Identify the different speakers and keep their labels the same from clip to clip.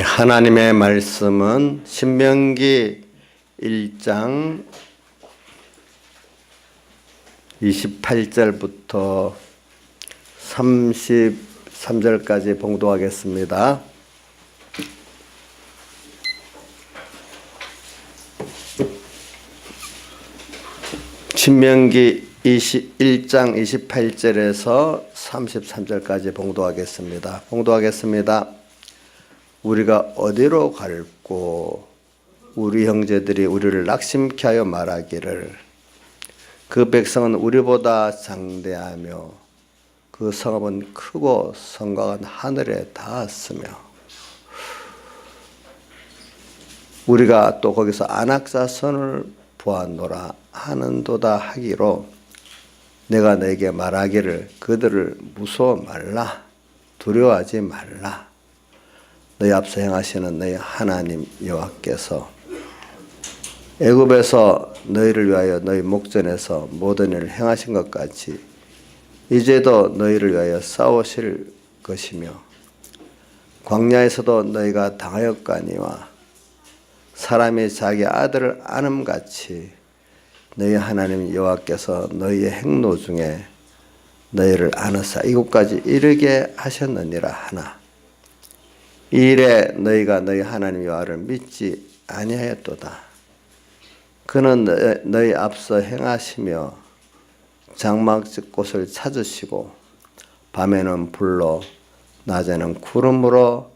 Speaker 1: 하나님의 말씀은 신명기 1장 28절부터 33절까지 봉독하겠습니다. 신명기 1장 28절에서 33절까지 봉독하겠습니다. 우리가 어디로 갈고 우리 형제들이 우리를 낙심케 하여 말하기를 그 백성은 우리보다 장대하며 그 성읍은 크고 성곽은 하늘에 닿았으며 우리가 또 거기서 안악자손을 보았노라 하는도다 하기로 내가 너에게 말하기를 그들을 무서워 말라 두려워하지 말라. 너희 앞서 행하시는 너희 하나님 여호와께서 애굽에서 너희를 위하여 너희 목전에서 모든 일을 행하신 것 같이 이제도 너희를 위하여 싸우실 것이며 광야에서도 너희가 당하였거니와 사람이 자기 아들을 안음같이 너희 하나님 여호와께서 너희의 행로 중에 너희를 안으사 이곳까지 이르게 하셨느니라 하나 이 일에 너희가 너희 하나님 여호와를 믿지 아니하였도다. 그는 너희 앞서 행하시며 장막집 곳을 찾으시고 밤에는 불로 낮에는 구름으로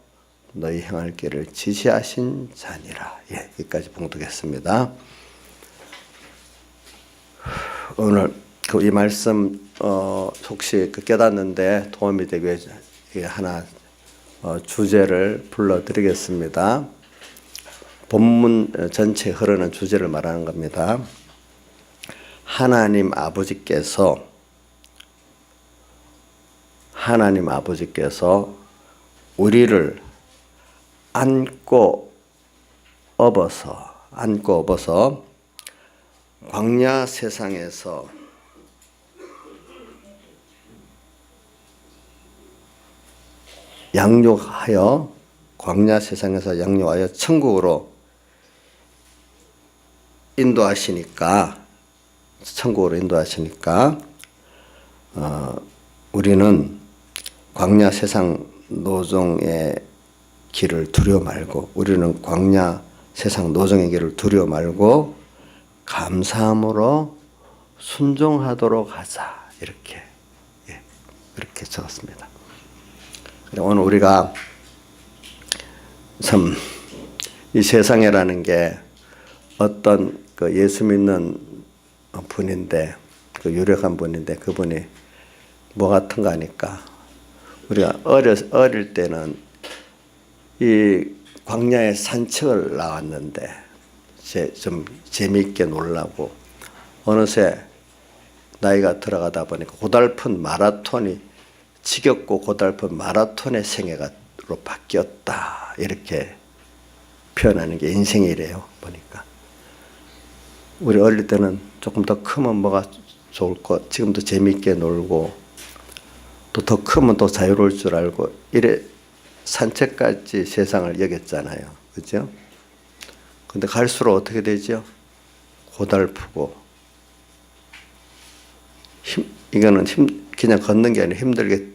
Speaker 1: 너희 행할 길을 지시하신 자니라. 여기까지 봉독했습니다. 오늘 이 말씀 혹시 깨닫는데 도움이 되기 위해서 하나 주제를 불러드리겠습니다. 본문 전체에 흐르는 주제를 말하는 겁니다. 하나님 아버지께서 우리를 안고 업어서 광야 세상에서 양육하여 광야 세상에서 양육하여 천국으로 인도하시니까 우리는 광야 세상 노정의 길을 두려워 말고 우리는 광야 세상 노정의 길을 두려워 말고 감사함으로 순종하도록 하자 이렇게 적었습니다. 오늘 우리가 참 이 세상이라는 게 어떤 그 예수 믿는 분인데 그 유력한 분인데 그분이 뭐 같은가 하니까 우리가 어릴 때는 이 광야에 산책을 나왔는데 좀 재미있게 놀라고 어느새 나이가 들어가다 보니까 고달픈 마라톤이 지겹고 고달픈 마라톤의 생애로 바뀌었다 이렇게 표현하는 게 인생이래요. 보니까 우리 어릴 때는 조금 더 크면 뭐가 좋을 것 지금도 재미있게 놀고 또 더 크면 또 자유로울 줄 알고 이래 산책까지 세상을 여겼잖아요. 그죠? 근데 갈수록 어떻게 되죠? 고달프고 이거는 그냥 걷는 게 아니라 힘들게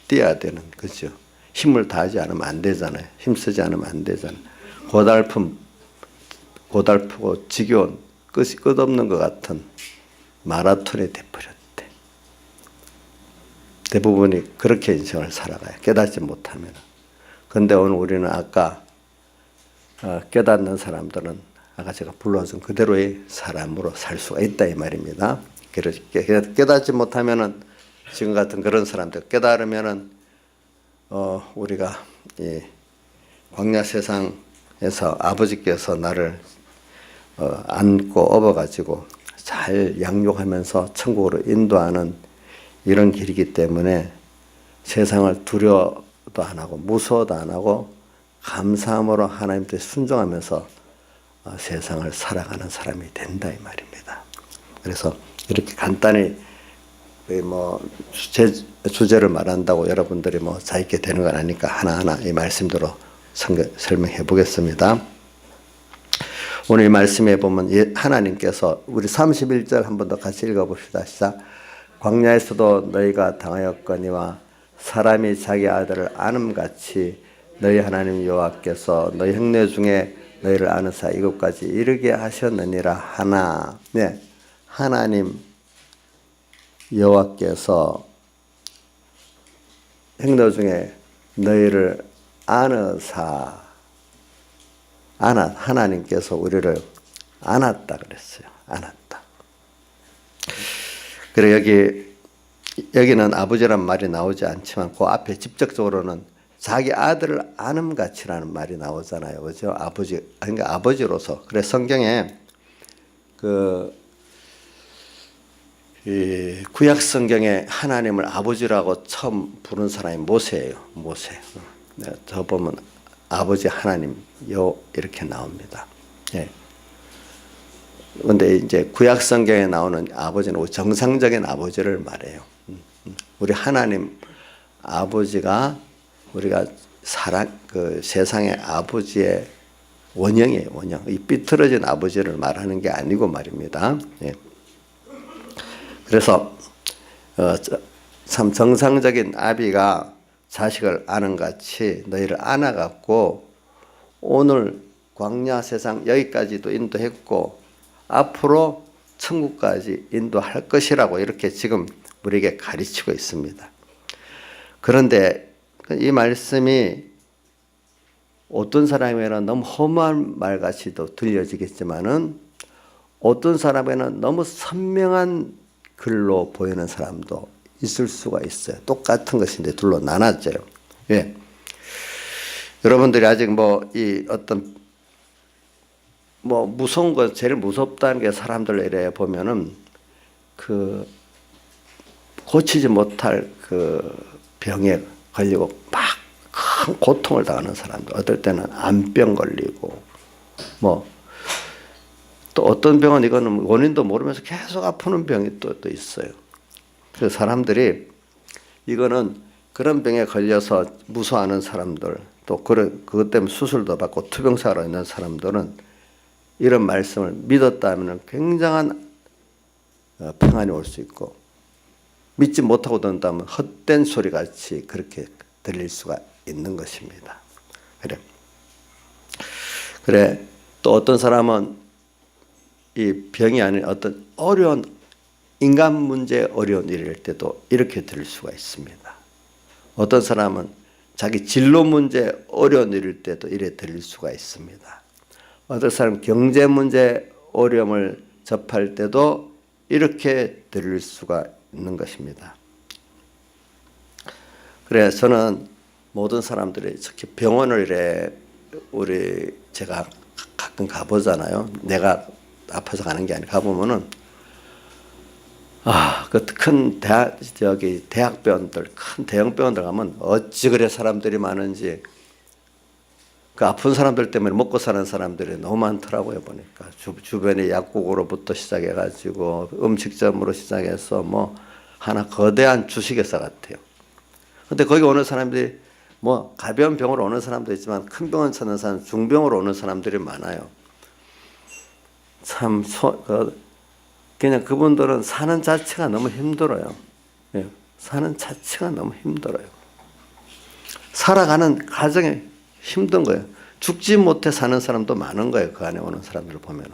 Speaker 1: 뛰어야 되는 거죠. 힘을 다하지 않으면 안 되잖아요. 힘쓰지 않으면 안 되잖아요. 고달프고 지겨운 끝없는 것 같은 마라톤이 돼버렸대. 대부분이 그렇게 인생을 살아가요. 깨닫지 못하면. 그런데 오늘 우리는 아까 깨닫는 사람들은 아까 제가 불러준 그대로의 사람으로 살 수가 있다 이 말입니다. 깨닫지 못하면은 지금 같은 그런 사람들 깨달으면은 우리가 이 광야 세상에서 아버지께서 나를 안고 업어가지고 잘 양육하면서 천국으로 인도하는 이런 길이기 때문에 세상을 두려워도 안 하고 무서워도 안 하고 감사함으로 하나님께 순종하면서 세상을 살아가는 사람이 된다 이 말입니다. 그래서 이렇게 간단히 주제를 말한다고 여러분들이 자 있게 되는 건 아니니까 하나하나 이 말씀대로 설명해 보겠습니다. 오늘 이 말씀에 보면 하나님께서 우리 31절 한 번 더 같이 읽어봅시다. 시작. 광야에서도 너희가 당하였거니와 사람이 자기 아들을 아름같이 너희 하나님 여호와께서 너희 형제 중에 너희를 아느사 이곳까지 이르게 하셨느니라 하나. 네, 하나님 여호와께서 형제 중에 너희를 아느사 하나님께서 우리를 안았다 그랬어요. 안았다. 그래 여기는 아버지란 말이 나오지 않지만 그 앞에 직접적으로는 자기 아들을 아름같이라는 말이 나오잖아요. 그죠? 아버지, 그러니까 아버지로서. 그래 성경에 이 구약 성경에 하나님을 아버지라고 처음 부른 사람이 모세예요. 모세. 저 보면 아버지 하나님 이렇게 나옵니다. 예. 근데 이제 구약 성경에 나오는 아버지는 정상적인 아버지를 말해요. 우리 하나님 아버지가 우리가 세상의 아버지의 원형이에요. 원형. 이 삐뚤어진 아버지를 말하는 게 아니고 말입니다. 예. 그래서 참 정상적인 아비가 자식을 아는 같이 너희를 안아갖고 오늘 광야 세상 여기까지도 인도했고 앞으로 천국까지 인도할 것이라고 이렇게 지금 우리에게 가르치고 있습니다. 그런데 이 말씀이 어떤 사람에게는 너무 험한 말같이도 들려지겠지만은 어떤 사람에게는 너무 선명한 글로 보이는 사람도 있을 수가 있어요. 똑같은 것인데 둘로 나눠져요. 예. 여러분들이 아직 무서운 거 제일 무섭다는 게 사람들 이래 보면은 고치지 못할 병에 걸리고 막 큰 고통을 당하는 사람들, 어떨 때는 암병 걸리고 또 어떤 병은 이거는 원인도 모르면서 계속 아프는 병이 또 있어요. 그래서 사람들이 이거는 그런 병에 걸려서 무서워하는 사람들, 또 그것 때문에 수술도 받고 투병사로 있는 사람들은 이런 말씀을 믿었다면 굉장한 평안이 올 수 있고, 믿지 못하고 듣는다면 헛된 소리 같이 그렇게 들릴 수가 있는 것입니다. 그래 또 어떤 사람은 이 병이 아닌 어떤 어려운 인간 문제 어려운 일일 때도 이렇게 들릴 수가 있습니다. 어떤 사람은 자기 진로 문제 어려운 일일 때도 이래 들릴 수가 있습니다. 어떤 사람은 경제 문제 어려움을 접할 때도 이렇게 들릴 수가 있는 것입니다. 그래서 저는 모든 사람들이 특히 병원을 이래 제가 가끔 가보잖아요. 내가 아파서 가는 게 아니라 가보면은 그 큰 대학병원들, 큰 대형병원들 가면 어찌 그래 사람들이 많은지, 그 아픈 사람들 때문에 먹고 사는 사람들이 너무 많더라고요. 보니까 주변에 약국으로부터 시작해가지고 음식점으로 시작해서 하나 거대한 주식회사 같아요. 근데 거기 오는 사람들이 가벼운 병으로 오는 사람도 있지만 큰 병원 찾는 사람, 중병으로 오는 사람들이 많아요. 참 그냥 그분들은 사는 자체가 너무 힘들어요. 예, 사는 자체가 너무 힘들어요. 살아가는 가정이 힘든 거예요. 죽지 못해 사는 사람도 많은 거예요. 그 안에 오는 사람들을 보면은.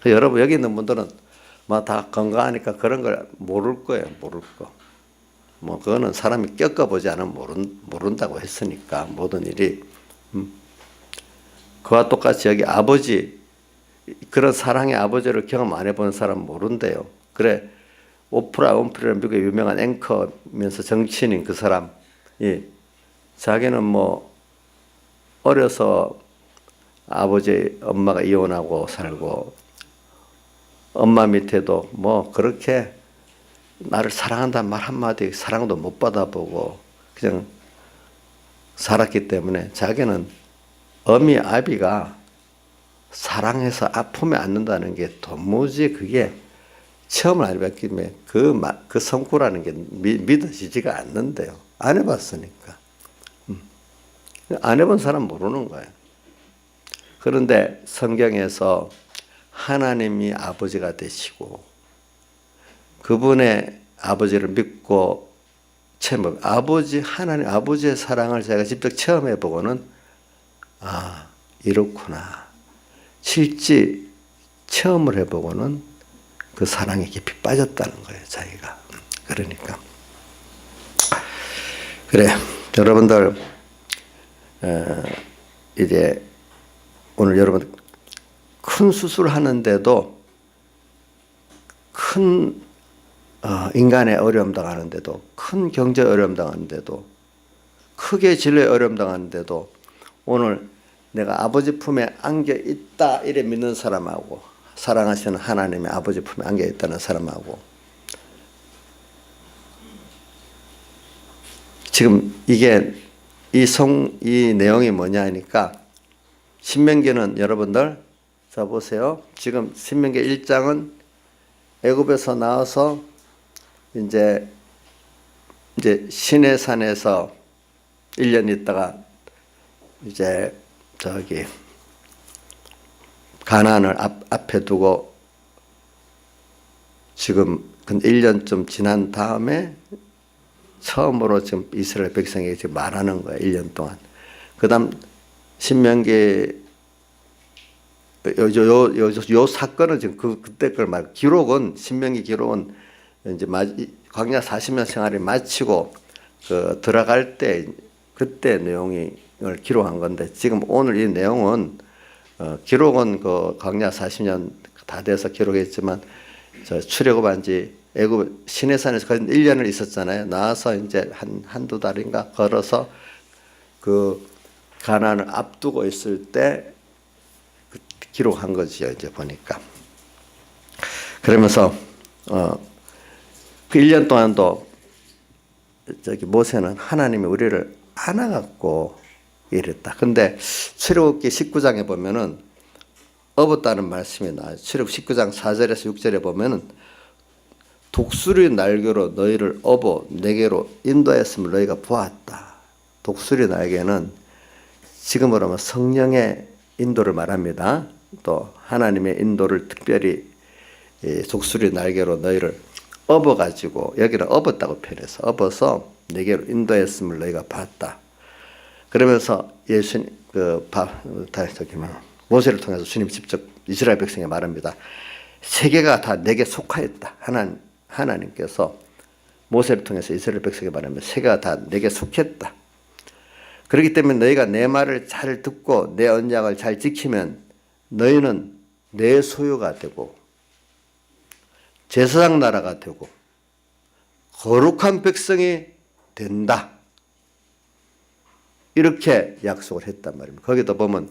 Speaker 1: 여러분 여기 있는 분들은 다 건강하니까 그런 걸 모를 거예요. 모를 거. 그거는 사람이 겪어보지 않으면 모른다고 했으니까 모든 일이. 그와 똑같이 여기 아버지, 그런 사랑의 아버지를 경험 안 해본 사람 모른대요. 그래 오프라 윈프리라는 미국의 유명한 앵커면서 정치인인 그 사람이 자기는 어려서 아버지 엄마가 이혼하고 살고 엄마 밑에도 그렇게 나를 사랑한다는 말 한마디 사랑도 못 받아보고 그냥 살았기 때문에 자기는 어미 아비가 사랑해서 아픔에 안는다는 게 도무지 그게 처음을 안 해봤기 때문에 그 성구라는 게 믿어지지가 않는데요. 안 해봤으니까. 안 해본 사람 모르는 거예요. 그런데 성경에서 하나님이 아버지가 되시고 그분의 아버지를 믿고 체험, 아버지 하나님 아버지의 사랑을 제가 직접 체험해 보고는 이렇구나. 실제 체험을 해보고는 그 사랑에 깊이 빠졌다는 거예요, 자기가. 그러니까 그래 여러분들 이제 오늘 여러분 큰 수술하는데도 큰 인간의 어려움 당하는데도 큰 경제 어려움 당하는데도 크게 진로에 어려움 당하는데도 오늘 내가 아버지 품에 안겨 있다 이래 믿는 사람하고 사랑하시는 하나님의 아버지 품에 안겨 있다는 사람하고 지금 이게 이 내용이 뭐냐 하니까 신명기는 여러분들 자 보세요. 지금 신명기 1장은 애굽에서 나와서 이제 시내산에서 1년 있다가 이제 저기 가나안을 앞에 두고 지금 1년쯤 지난 다음에 처음으로 지금 이스라엘 백성에게 지금 말하는 거예요. 1년 동안. 그다음 신명기 요 사건은 지금 그때 걸 말. 기록은 신명기 기록은 이제 광야 40년 생활을 마치고 들어갈 때 그때 내용을 기록한 건데 지금 오늘 이 내용은 기록은 광야 40년 다 돼서 기록했지만 출애굽한 지 애굽 시내산에서 거의 1년을 있었잖아요. 나와서 이제 한두 달인가 걸어서 그 가나안을 앞두고 있을 때 기록한 거지요. 이제 보니까. 그러면서 그 1년 동안도 모세는 하나님이 우리를 안아갖고 이랬다. 근데 출애굽기 19장에 보면은 업었다는 말씀이 나와요. 출애굽 19장 4절에서 6절에 보면은 독수리 날개로 너희를 업어 내게로 인도했음을 너희가 보았다. 독수리 날개는 지금으로 하면 성령의 인도를 말합니다. 또 하나님의 인도를 특별히 독수리 날개로 너희를 업어가지고 여기는 업었다고 표현해서 업어서 내게로 인도했음을 너희가 봤다. 그러면서 예수님 모세를 통해서 주님 직접 이스라엘 백성에 말합니다. 세계가 다 내게 속하였다. 하나님께서 모세를 통해서 이스라엘 백성에 말하면 세계가 다 내게 속했다. 그렇기 때문에 너희가 내 말을 잘 듣고 내 언약을 잘 지키면 너희는 내 소유가 되고 제사장 나라가 되고 거룩한 백성이 된다. 이렇게 약속을 했단 말입니다. 거기도 보면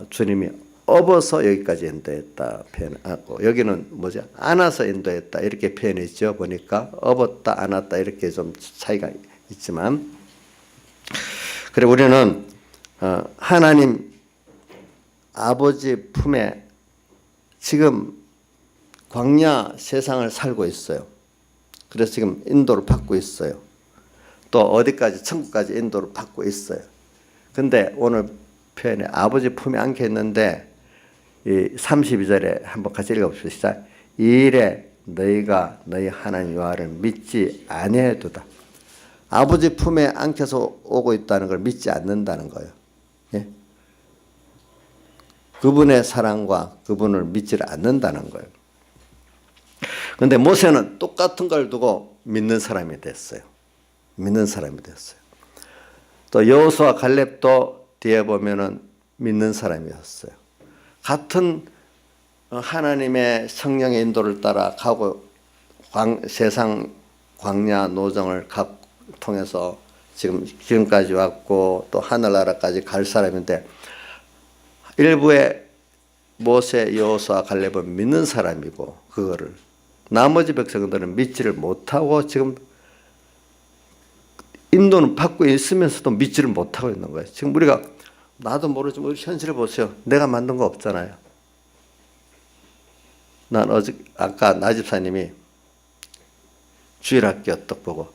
Speaker 1: 주님이 업어서 여기까지 인도했다 표현하고 여기는 뭐죠? 안아서 인도했다 이렇게 표현했죠. 보니까 업었다 안았다 이렇게 좀 차이가 있지만 그래 우리는 하나님 아버지 품에 지금 광야 세상을 살고 있어요. 그래서 지금 인도를 받고 있어요. 또 어디까지 천국까지 인도를 받고 있어요. 근데 오늘 표현에 아버지 품에 안겨 있는데 이 32절에 한번 같이 읽어봅시다. 이 일에 너희가 너희 하나님 여호와를 믿지 아니해도다. 아버지 품에 안겨서 오고 있다는 걸 믿지 않는다는 거예요. 예? 그분의 사랑과 그분을 믿지를 않는다는 거예요. 그런데 모세는 똑같은 걸 두고 믿는 사람이 됐어요. 믿는 사람이 됐어요. 또 여호수아 갈렙도 뒤에 보면은 믿는 사람이었어요. 같은 하나님의 성령의 인도를 따라 가고 세상 광야 노정을 통해서 지금까지 왔고 또 하늘나라까지 갈 사람인데 일부의 모세, 여호수아, 갈렙은 믿는 사람이고 그거를 나머지 백성들은 믿지를 못하고 지금 인도는 받고 있으면서도 믿지를 못하고 있는 거예요. 지금 우리가 나도 모르지만 우리 현실을 보세요. 내가 만든 거 없잖아요. 난 아까 나 집사님이 주일학교 떡 보고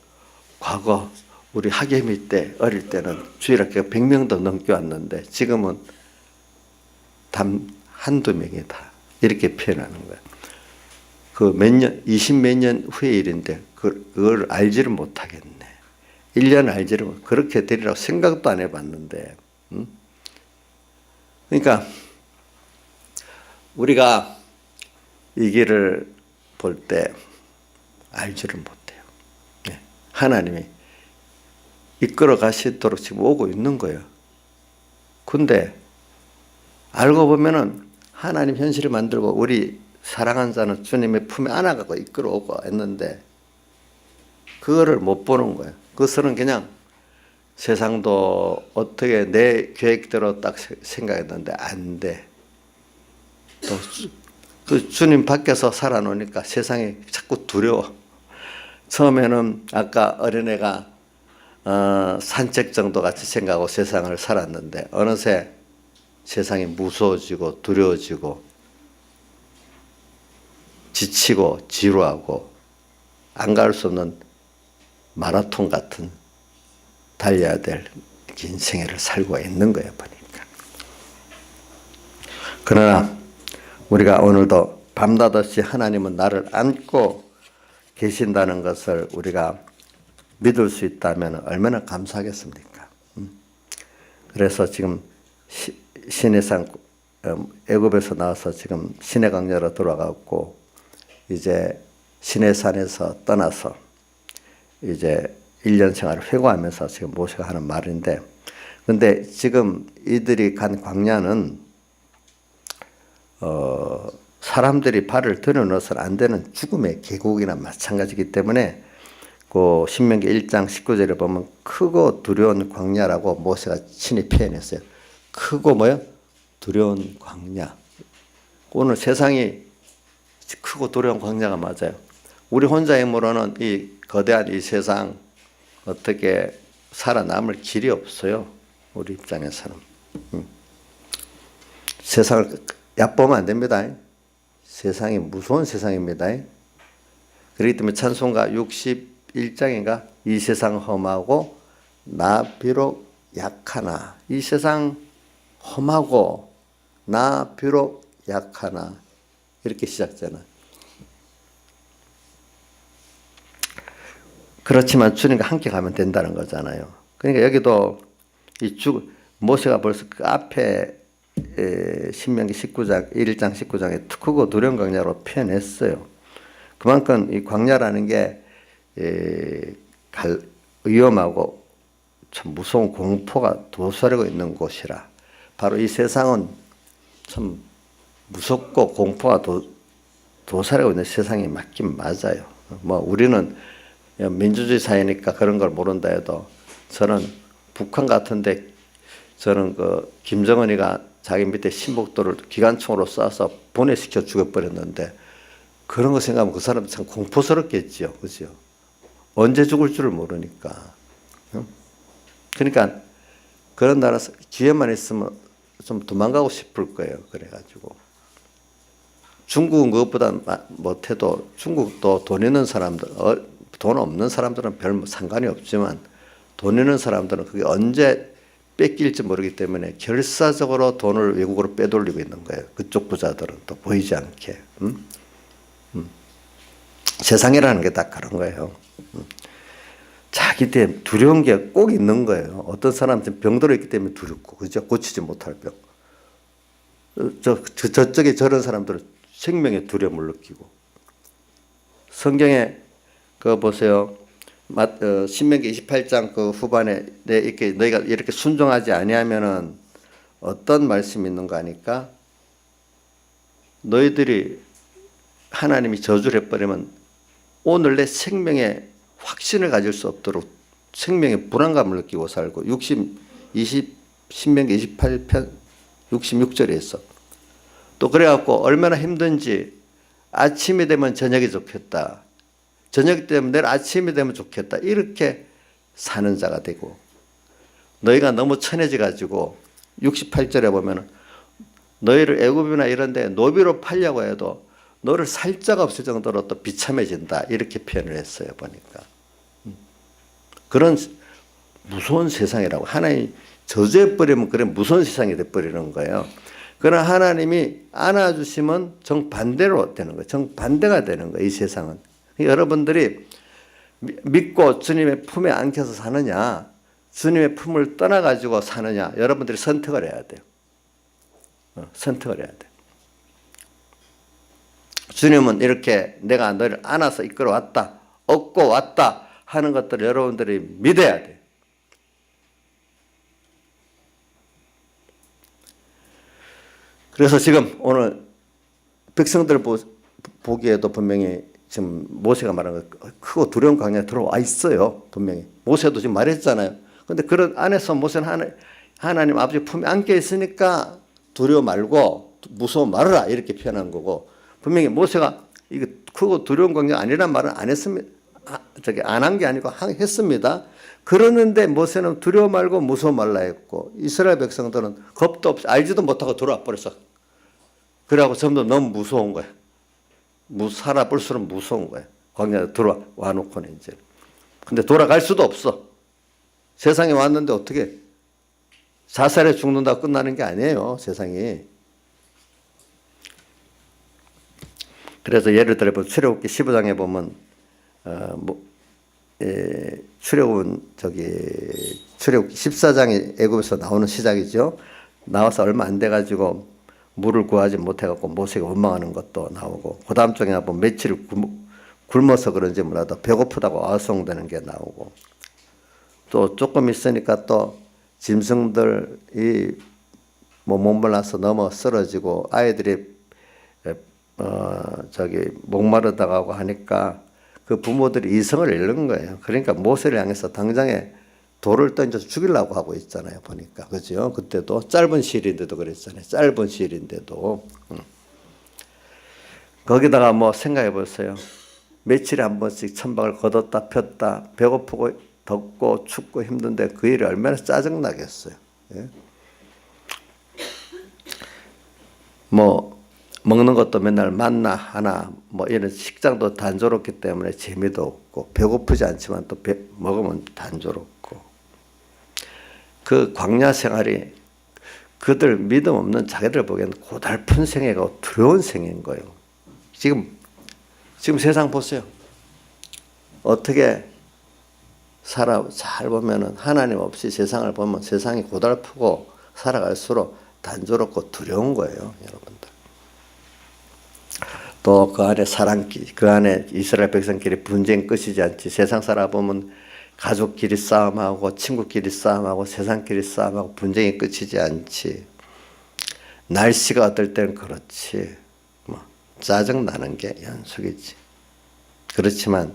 Speaker 1: 과거 우리 학예미 때 어릴 때는 주일학교가 100명도 넘게 왔는데 지금은 한두 명이다. 이렇게 표현하는 거예요. 그 몇 년, 20 몇 년 후의 일인데 그걸 알지를 못하겠네. 1년 알지를 못, 그렇게 되리라고 생각도 안 해봤는데. 그러니까 우리가 이 길을 볼 때 알지를 못해요. 하나님이 이끌어 가시도록 지금 오고 있는 거예요. 근데 알고 보면은 하나님 현실을 만들고 우리 사랑하는 자는 주님의 품에 안아가고 이끌어오고 했는데 그거를 못 보는 거예요. 그것은 그냥 세상도 어떻게 내 계획대로 딱 생각했는데 안 돼. 또 그 주님 밖에서 살아놓으니까 세상이 자꾸 두려워. 처음에는 아까 어린애가 산책 정도 같이 생각하고 세상을 살았는데 어느새 세상이 무서워지고 두려워지고 지치고 지루하고 안 갈 수 없는 마라톤 같은 달려야 될 긴 생애를 살고 있는 거예요, 보니까. 그러나 우리가 오늘도 밤낮없이 하나님은 나를 안고 계신다는 것을 우리가 믿을 수 있다면 얼마나 감사하겠습니까? 그래서 지금 시내산 애굽에서 나와서 지금 시내강야로 돌아갔고 이제 시내산에서 떠나서 이제 1년 생활을 회고하면서 지금 모세가 하는 말인데, 근데 지금 이들이 간 광야는 사람들이 발을 들여놓아서는 안 되는 죽음의 계곡이나 마찬가지이기 때문에 그 신명기 1장 19절에 보면 크고 두려운 광야라고 모세가 친히 표현했어요. 크고 뭐요? 두려운 광야. 오늘 세상이 크고 두려운 광야가 맞아요. 우리 혼자의 힘으로는 이 거대한 이 세상 어떻게 살아남을 길이 없어요. 우리 입장에서는. 세상을 얕보면 안 됩니다. 세상이 무서운 세상입니다. 그렇기 때문에 찬송가 61장인가 이 세상 험하고 나 비록 약하나, 이 세상 험하고 나 비록 약하나, 이렇게 시작되잖아요. 그렇지만 주님과 함께 가면 된다는 거잖아요. 그러니까 여기도 모세가 벌써 그 앞에 신명기 19장 1장 19장에 크고 두려운 광야로 표현했어요. 그만큼 이 광야라는 게 위험하고 참 무서운 공포가 도사리고 있는 곳이라. 바로 이 세상은 참 무섭고 공포가 도사리고 있는 세상이 맞긴 맞아요. 뭐 우리는 민주주의 사회니까 그런 걸 모른다 해도 저는 북한 같은데 저는 그 김정은이가 자기 밑에 신복도를 기관총으로 쏴서 분해시켜 죽여버렸는데 그런 거 생각하면 그 사람 참 공포스럽겠지요. 그죠? 언제 죽을 줄을 모르니까. 그러니까 그런 나라에서 기회만 있으면 좀 도망가고 싶을 거예요. 그래가지고. 중국은 그것보다 못해도 중국도 돈 있는 사람들, 돈 없는 사람들은 별 상관이 없지만 돈 있는 사람들은 그게 언제 뺏길지 모르기 때문에 결사적으로 돈을 외국으로 빼돌리고 있는 거예요. 그쪽 부자들은 또 보이지 않게. 세상이라는 게 딱 그런 거예요. 자기 때문에 두려운 게 꼭 있는 거예요. 어떤 사람은 병들어 있기 때문에 두렵고, 그죠? 고치지 못할 병. 저쪽에 저런 사람들은 생명의 두려움을 느끼고. 성경에 그거 보세요. 신명기 28장 그 후반에 너희가 이렇게 순종하지 아니하면은 어떤 말씀이 있는가 하니까 너희들이 하나님이 저주를 해버리면 오늘 내 생명에 확신을 가질 수 없도록 생명의 불안감을 느끼고 살고 신명기 28편 66절에 있어. 또 그래갖고 얼마나 힘든지 아침이 되면 저녁이 좋겠다. 저녁 때면 내일 아침이 되면 좋겠다. 이렇게 사는 자가 되고 너희가 너무 천해져 가지고 68절에 보면 너희를 애굽이나 이런 데 노비로 팔려고 해도 너를 살 자가 없을 정도로 또 비참해진다. 이렇게 표현을 했어요. 보니까. 그런 무서운 세상이라고. 하나님 저주해버리면 그래 무서운 세상이 돼버리는 거예요. 그러나 하나님이 안아주시면 정반대로 되는 거예요. 정반대가 되는 거예요. 이 세상은. 여러분들이 믿고 주님의 품에 안겨서 사느냐, 주님의 품을 떠나가지고 사느냐, 여러분들이 선택을 해야 돼요. 선택을 해야 돼요. 주님은 이렇게 내가 너를 안아서 이끌어왔다, 얻고 왔다 하는 것들을 여러분들이 믿어야 돼요. 그래서 지금 오늘 백성들 보기에도 분명히 지금 모세가 말한 거 크고 두려운 광야에 들어와 있어요. 분명히. 모세도 지금 말했잖아요. 그런데 그런 안에서 모세는 하나님 아버지 품에 안겨 있으니까 두려워 말고 무서워 말아라 이렇게 표현한 거고, 분명히 모세가 이거 크고 두려운 광야 아니란 말은 안 했습니다. 안 한 게 아니고 했습니다. 그러는데 모세는 두려워 말고 무서워 말라 했고, 이스라엘 백성들은 겁도 없이 알지도 못하고 들어와 버렸어. 그래갖고 점점 너무 무서운 거야. 살아볼수록 무서운 거야. 광야에 들어와 놓고는 이제. 근데 돌아갈 수도 없어. 세상에 왔는데 어떻게 자살해 죽는다고 끝나는 게 아니에요. 세상이. 그래서 예를 들어 출애굽기 15장에 보면 출애굽은 출애굽기 14장이 애굽에서 나오는 시작이죠. 나와서 얼마 안 돼가지고 물을 구하지 못해갖고 모세가 원망하는 것도 나오고, 그 다음 쪽에 보면 며칠 굶어서 그런지 몰라도 배고프다고 아우성되는 게 나오고, 또 조금 있으니까 또 짐승들이 목말라서 넘어 쓰러지고 아이들이 목마르다고 하니까 그 부모들이 이성을 잃는 거예요. 그러니까 모세를 향해서 당장에 돌을 던져서 죽이려고 하고 있잖아요. 보니까. 그죠? 그때도 짧은 시일인데도 그랬잖아요. 짧은 시일인데도. 거기다가 뭐 생각해 보세요. 며칠에 한 번씩 천박을 걷었다 폈다, 배고프고 덥고 춥고 힘든데 그 일이 얼마나 짜증나겠어요. 예? 뭐 먹는 것도 맨날 만나 하나, 뭐 이런 식장도 단조롭기 때문에 재미도 없고, 배고프지 않지만 또 먹으면 단조롭고, 그 광야 생활이 그들 믿음 없는 자기들 보기에는 고달픈 생애고 두려운 생애인 거예요. 지금 세상 보세요. 어떻게 살아 잘 보면은 하나님 없이 세상을 보면 세상이 고달프고 살아갈수록 단조롭고 두려운 거예요, 여러분들. 또 그 안에 사랑끼리, 그 안에 이스라엘 백성끼리 분쟁 끝이지 않지. 세상 살아보면 가족끼리 싸움하고 친구끼리 싸움하고 세상끼리 싸움하고 분쟁이 끝이지 않지. 날씨가 어떨 때는 그렇지. 뭐 짜증나는 게 연속이지. 그렇지만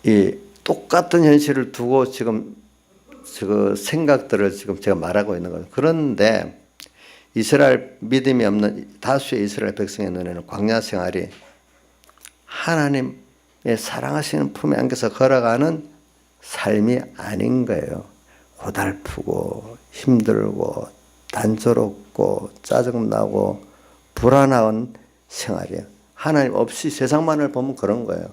Speaker 1: 이 똑같은 현실을 두고 지금 그 생각들을 지금 제가 말하고 있는 거예요. 그런데 이스라엘 믿음이 없는 다수의 이스라엘 백성의 눈에는 광야 생활이 하나님의 사랑하시는 품에 안겨서 걸어가는 삶이 아닌 거예요. 고달프고 힘들고 단조롭고 짜증나고 불안한 생활이에요. 하나님 없이 세상만을 보면 그런 거예요.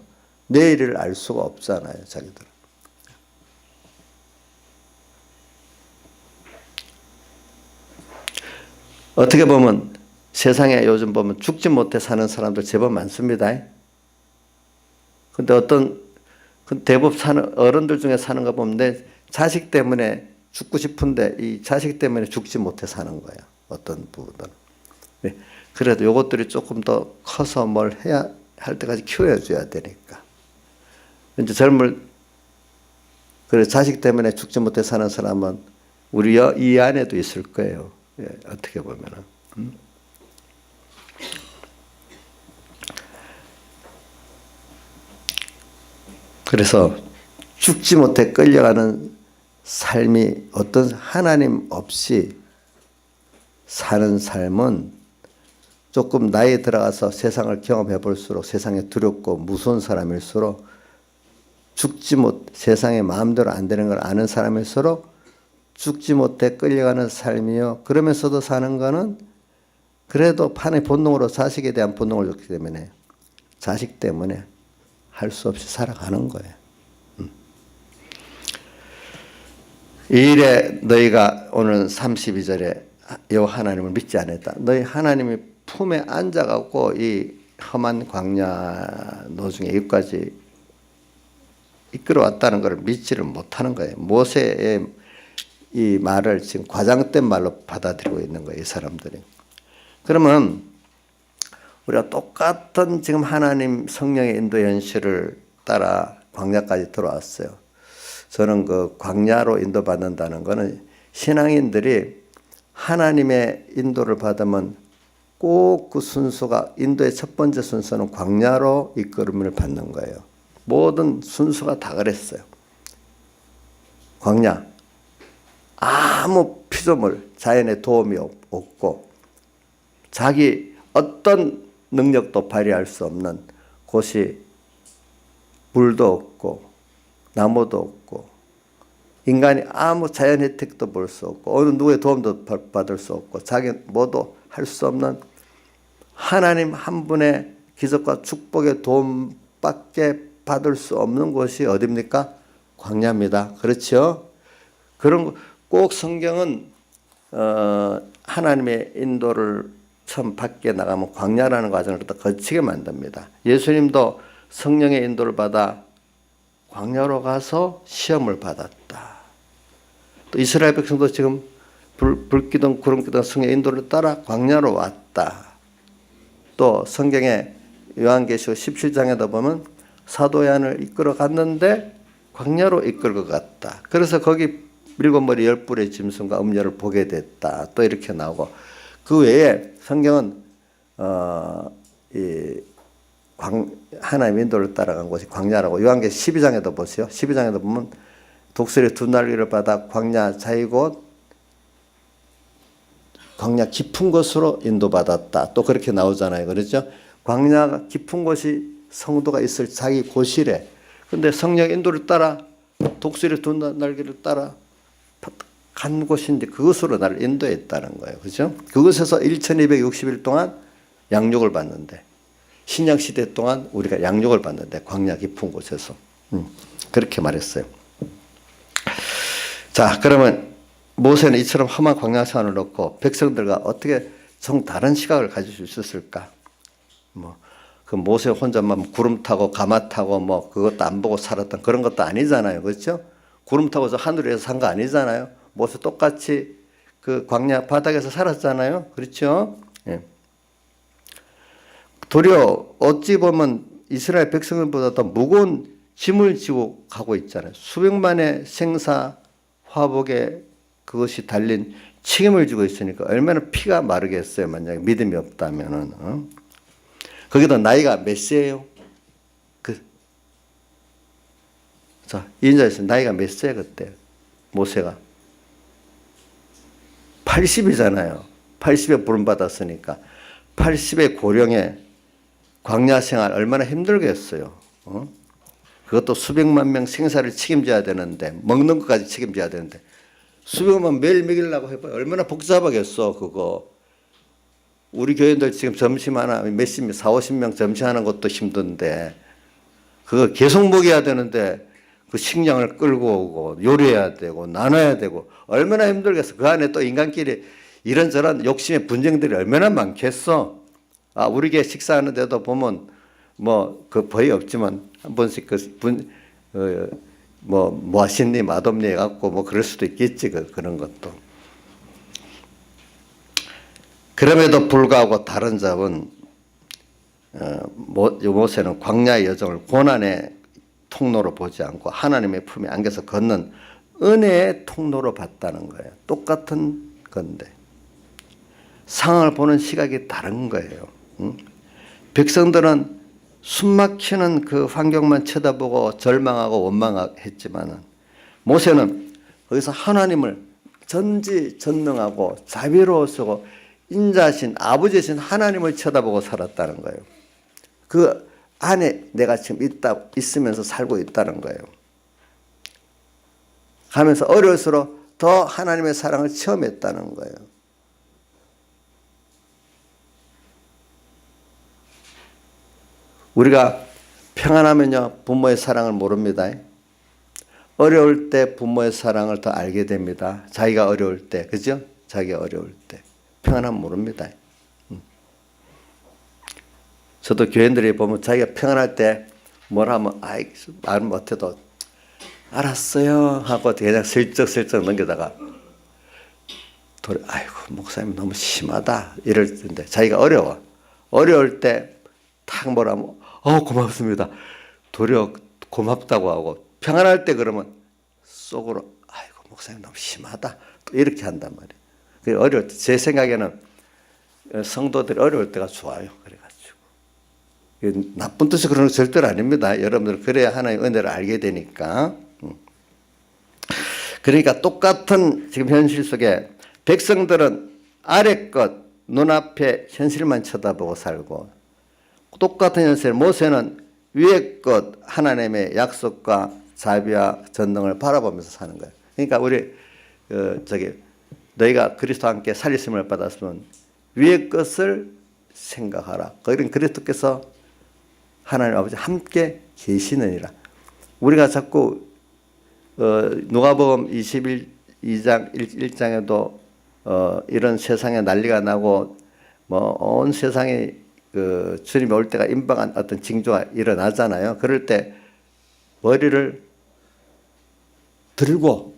Speaker 1: 내일을 알 수가 없잖아요, 자기들. 어떻게 보면 세상에 요즘 보면 죽지 못해 사는 사람들 제법 많습니다. 근데 대부분 사는 어른들 중에 사는 거 보면 내 자식 때문에 죽고 싶은데 이 자식 때문에 죽지 못해 사는 거예요. 어떤 부분들은. 네. 그래도 요것들이 조금 더 커서 뭘 해야 할 때까지 키워줘야 되니까. 이제 그래 자식 때문에 죽지 못해 사는 사람은 우리 이 안에도 있을 거예요. 예, 어떻게 보면은. 그래서 죽지 못해 끌려가는 삶이 어떤 하나님 없이 사는 삶은 조금 나이에 들어가서 세상을 경험해 볼수록 세상에 두렵고 무서운 사람일수록 세상에 마음대로 안 되는 걸 아는 사람일수록 죽지 못해 끌려가는 삶이요. 그러면서도 사는 거는 그래도 판의 본능으로 자식에 대한 본능을 줬기 때문에 자식 때문에 할 수 없이 살아가는 거예요. 이 일에 너희가 오늘 32절에 여호와 하나님을 믿지 않았다. 너희 하나님이 품에 앉아갖고 이 험한 광야 노중에 여기까지 이끌어왔다는 것을 믿지를 못하는 거예요. 모세의 이 말을 지금 과장된 말로 받아들이고 있는 거예요, 이 사람들이. 그러면 우리가 똑같은 지금 하나님 성령의 인도 현실을 따라 광야까지 들어왔어요. 저는 그 광야로 인도받는다는 것은 신앙인들이 하나님의 인도를 받으면 꼭 그 순서가, 인도의 첫 번째 순서는 광야로 이끌음을 받는 거예요. 모든 순서가 다 그랬어요. 광야, 아무 피조물, 자연의 도움이 없고 자기 어떤 능력도 발휘할 수 없는 곳이 물도 없고 나무도 없고 인간이 아무 자연 혜택도 볼 수 없고 어느 누구의 도움도 받을 수 없고 자기 뭐도 할 수 없는 하나님 한 분의 기적과 축복의 도움밖에 받을 수 없는 곳이 어디입니까? 광야입니다. 그렇죠? 그런 꼭 성경은 하나님의 인도를 처음 밖에 나가면 광야라는 과정을 더 거치게 만듭니다. 예수님도 성령의 인도를 받아 광야로 가서 시험을 받았다. 또 이스라엘 백성도 지금 불 끼든 구름 끼든 성령의 인도를 따라 광야로 왔다. 또 성경에 요한계시록 17장에도 보면 사도 요한을 이끌어 갔는데 광야로 이끌고 갔다. 그래서 거기 일곱 머리 열 뿔의 짐승과 음녀를 보게 됐다. 또 이렇게 나오고 그 외에 성경은 하나님 인도를 따라간 곳이 광야라고 요한계시록 12장에도 보세요. 12장에도 보면 독수리 두 날개를 받아 광야 자이곳 광야 깊은 곳으로 인도받았다. 또 그렇게 나오잖아요. 그렇죠? 광야 깊은 곳이 성도가 있을 자기 곳이래. 근데 성령 인도를 따라 독수리 두 날개를 따라 간 곳인데 그것으로 나를 인도했다는 거예요. 그죠? 그곳에서 1260일 동안 양육을 받는데 신약 시대 동안 우리가 양육을 받는데 광야 깊은 곳에서 그렇게 말했어요. 자, 그러면 모세는 이처럼 험한 광야 생활을 놓고 백성들과 어떻게 정 다른 시각을 가질 수 있었을까? 그 모세 혼자만 구름 타고 가마 타고 그것도 안 보고 살았던 그런 것도 아니잖아요. 그렇죠? 구름 타고서 하늘에서 산 거 아니잖아요. 모세 똑같이 그 광야 바닥에서 살았잖아요. 그렇죠? 예. 도리어 어찌 보면 이스라엘 백성들보다 더 무거운 짐을 지고 가고 있잖아요. 수백만의 생사 화복에 그것이 달린 책임을 지고 있으니까 얼마나 피가 마르겠어요. 만약에 믿음이 없다면은. 거기다 나이가 몇 세예요? 자, 인자에서 나이가 몇 세예요, 그때? 모세가. 80이잖아요. 80에 부름받았으니까. 80의 고령에 광야 생활 얼마나 힘들겠어요. 그것도 수백만 명 생사를 책임져야 되는데, 먹는 것까지 책임져야 되는데, 수백만 매일 먹이려고 해봐요. 얼마나 복잡하겠어, 그거. 우리 교인들 지금 점심 하나, 몇십 명, 40~50명 점심하는 것도 힘든데, 그거 계속 먹여야 되는데, 그 식량을 끌고 오고, 요리해야 되고, 나눠야 되고, 얼마나 힘들겠어. 그 안에 또 인간끼리 이런저런 욕심의 분쟁들이 얼마나 많겠어. 우리 게 식사하는데도 보면, 그 거의 없지만, 한 번씩 맛있니, 맛없니 해갖고, 그럴 수도 있겠지, 그런 것도. 그럼에도 불구하고 다른 잡은 모세는 광야의 여정을 고난의 통로로 보지 않고 하나님의 품에 안겨서 걷는 은혜의 통로로 봤다는 거예요. 똑같은 건데 상황을 보는 시각이 다른 거예요. 백성들은 숨막히는 그 환경만 쳐다보고 절망하고 원망했지만 모세는 거기서 하나님을 전지전능하고 자비로우시고 인자신 아버지신 하나님을 쳐다보고 살았다는 거예요. 그 안에 내가 지금 있으면서 살고 있다는 거예요. 가면서 어려울수록 더 하나님의 사랑을 체험했다는 거예요. 우리가 평안하면요 부모의 사랑을 모릅니다. 어려울 때 부모의 사랑을 더 알게 됩니다. 자기가 어려울 때, 그죠? 자기가 어려울 때. 평안함 모릅니다. 저도 교인들이 보면 자기가 평안할 때 뭘 하면, 말 못해도, 알았어요. 하고 그냥 슬쩍슬쩍 넘기다가, 아이고, 목사님 너무 심하다. 이럴 텐데, 자기가 어려워. 어려울 때, 탁 뭐라면, 고맙습니다. 도리어 고맙다고 하고, 평안할 때 그러면, 속으로, 아이고, 목사님 너무 심하다. 또 이렇게 한단 말이에요. 어려울 때, 제 생각에는 성도들이 어려울 때가 좋아요. 그래가지고. 나쁜 뜻이 그런 거 절대로 아닙니다. 여러분들 그래야 하나님의 은혜를 알게 되니까. 그러니까 똑같은 지금 현실 속에 백성들은 아래 것, 눈앞에 현실만 쳐다보고 살고, 똑같은 현실 모세는 위에 것, 하나님의 약속과 자비와 전능을 바라보면서 사는 거예요. 그러니까 우리 너희가 그리스도와 함께 살리심을 받았으면 위의 것을 생각하라. 그런 그리스도께서 하나님 아버지 함께 계시느니라. 우리가 자꾸 누가복음 21장 1장에도 이런 세상에 난리가 나고 온 세상에 주님이 올 때가 임박한 어떤 징조가 일어나잖아요. 그럴 때 머리를 들고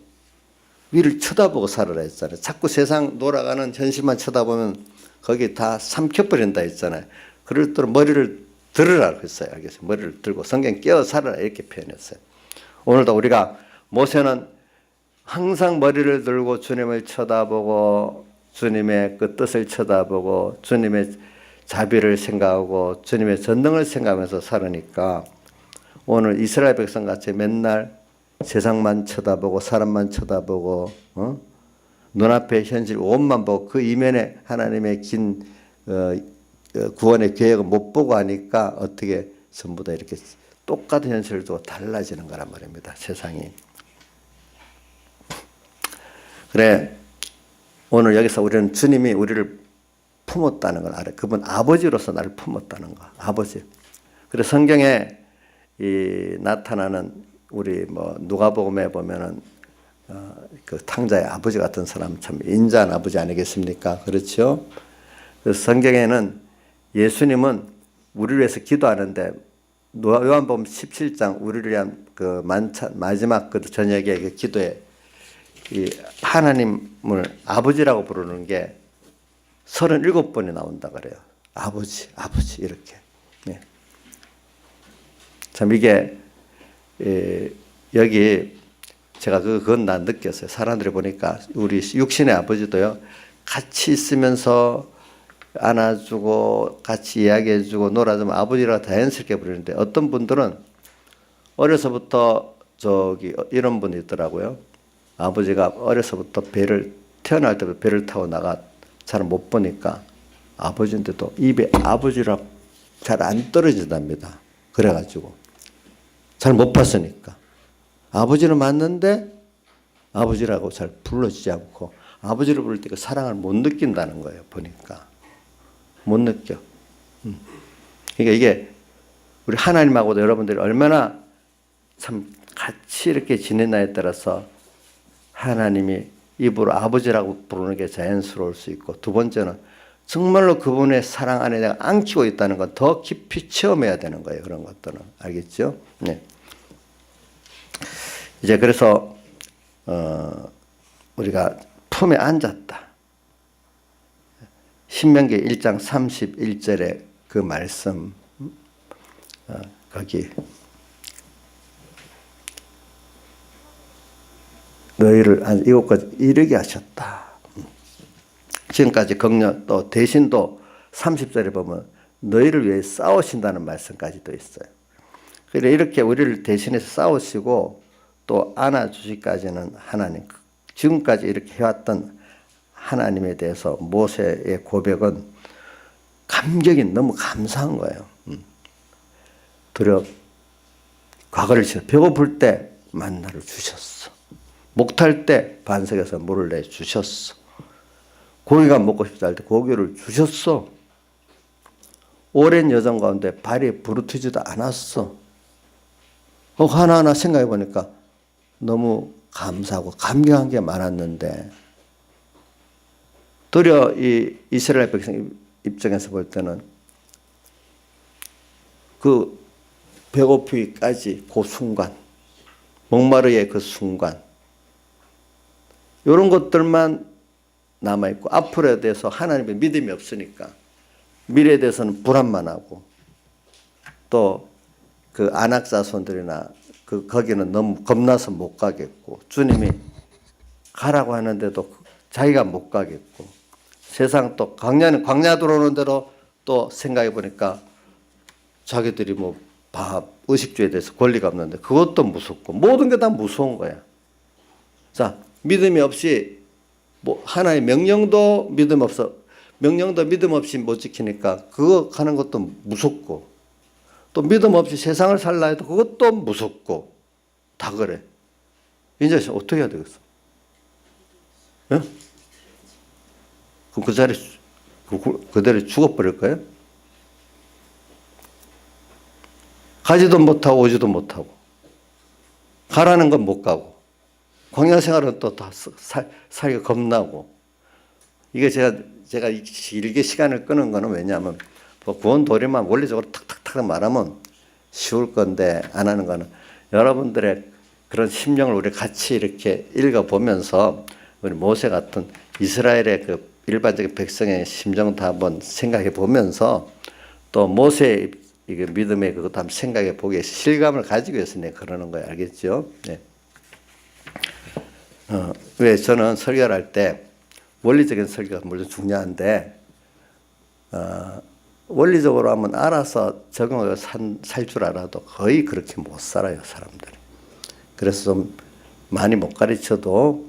Speaker 1: 위를 쳐다보고 살아라 했잖아요. 자꾸 세상 돌아가는 현실만 쳐다보면 거기 다 삼켜버린다 했잖아요. 그럴 때 머리를 들으라 그랬어요. 알겠어요. 머리를 들고 성경 깨어 살아라 이렇게 표현했어요. 오늘도 우리가 모세는 항상 머리를 들고 주님을 쳐다보고 주님의 그 뜻을 쳐다보고 주님의 자비를 생각하고 주님의 전능을 생각하면서 살으니까 오늘 이스라엘 백성같이 맨날 세상만 쳐다보고 사람만 쳐다보고 눈앞의 현실 옷만 보고 그 이면에 하나님의 긴 구원의 계획을 못 보고 하니까 어떻게 전부 다 이렇게 똑같은 현실을 두고 달라지는 거란 말입니다. 세상이. 그래 오늘 여기서 우리는 주님이 우리를 품었다는 걸 알아요. 그분 아버지로서 나를 품었다는 거. 아버지. 그래서 성경에 나타나는 우리 누가복음에 보면은 그 탕자의 아버지 같은 사람 참 인자한 아버지 아니겠습니까? 그렇죠? 그래서 성경에는 예수님은 우리를 위해서 기도하는데 요한복음 17장 우리를 위한 그 마지막 그 저녁에 그 기도에 이 하나님을 아버지라고 부르는 게 37번이 나온다 그래요. 아버지, 아버지 이렇게. 네. 참 이게 여기 제가 그건 난 느꼈어요. 사람들이 보니까 우리 육신의 아버지도요. 같이 있으면서 안아주고 같이 이야기해주고 놀아주면 아버지라고 자연스럽게 부르는데 어떤 분들은 어려서부터 이런 분이 있더라고요. 아버지가 어려서부터 태어날 때부터 배를 타고 나가 잘 못 보니까 아버지인데도 입에 아버지라 잘 안 떨어진답니다. 그래가지고 잘 못 봤으니까 아버지는 맞는데 아버지라고 잘 불러주지 않고 아버지를 부를 때 그 사랑을 못 느낀다는 거예요. 보니까 못 느껴. 그러니까 이게 우리 하나님하고도 여러분들이 얼마나 참 같이 이렇게 지내나에 따라서 하나님이 입으로 아버지라고 부르는 게 자연스러울 수 있고, 두 번째는 정말로 그분의 사랑 안에 내가 안기고 있다는 건 더 깊이 체험해야 되는 거예요. 그런 것들은. 알겠죠? 네. 이제 그래서 우리가 품에 앉았다. 신명기 1장 31절에 그 말씀 거기 너희를 이곳까지 이르게 하셨다. 지금까지 격려 또 대신도 30절에 보면 너희를 위해 싸우신다는 말씀까지도 있어요. 그래서 이렇게 우리를 대신해서 싸우시고 또 안아주시기까지는 하나님, 지금까지 이렇게 해왔던 하나님에 대해서 모세의 고백은 감격이 너무 감사한 거예요. 과거를 지나 배고플 때 만나를 주셨어. 목탈 때 반석에서 물을 내주셨어. 고기가 먹고 싶다 할 때 고기를 주셨어. 오랜 여정 가운데 발이 부르트지도 않았어. 하나하나 생각해 보니까 너무 감사하고 감격한 게 많았는데 도리어 이 이스라엘 백성 입장에서 볼 때는 그 배고프기까지 그 순간, 목마르의 그 순간, 이런 것들만 남아있고 앞으로에 대해서 하나님의 믿음이 없으니까 미래에 대해서는 불안만 하고 또 그 안악 자손들이나 그 거기는 너무 겁나서 못 가겠고 주님이 가라고 하는데도 자기가 못 가겠고 세상 또 광야 들어오는 대로 또 생각해 보니까 자기들이 뭐 밥, 의식주에 대해서 권리가 없는데 그것도 무섭고 모든 게 다 무서운 거야. 자, 믿음이 없이 뭐 하나의 명령도 믿음 없이 못 지키니까 그거 가는 것도 무섭고 또 믿음 없이 세상을 살라 해도 그것도 무섭고 다 그래. 이제 어떻게 해야 되겠어? 예? 그럼 그 자리 그대로 죽어버릴 거예요? 가지도 못하고 오지도 못하고 가라는 건 못 가고 광야 생활은 또 다 살기가 겁나고 이게 제가 길게 시간을 끄는 거는 왜냐하면 뭐 구원 도리만 원리적으로 탁탁탁 말하면 쉬울 건데 안 하는 거는 여러분들의 그런 심령을 우리 같이 이렇게 읽어보면서 우리 모세 같은 이스라엘의 그 일반적인 백성의 심정도 한번 생각해 보면서 또 모세의 이게 믿음의 그것도 한번 생각해 보게 실감을 가지고 해서 내가 그러는 거예요. 알겠죠? 네. 왜 저는 설교를 할 때 원리적인 설교가 물론 중요한데 원리적으로 하면 알아서 적용하고 살 줄 알아도 거의 그렇게 못 살아요, 사람들이. 그래서 좀 많이 못 가르쳐도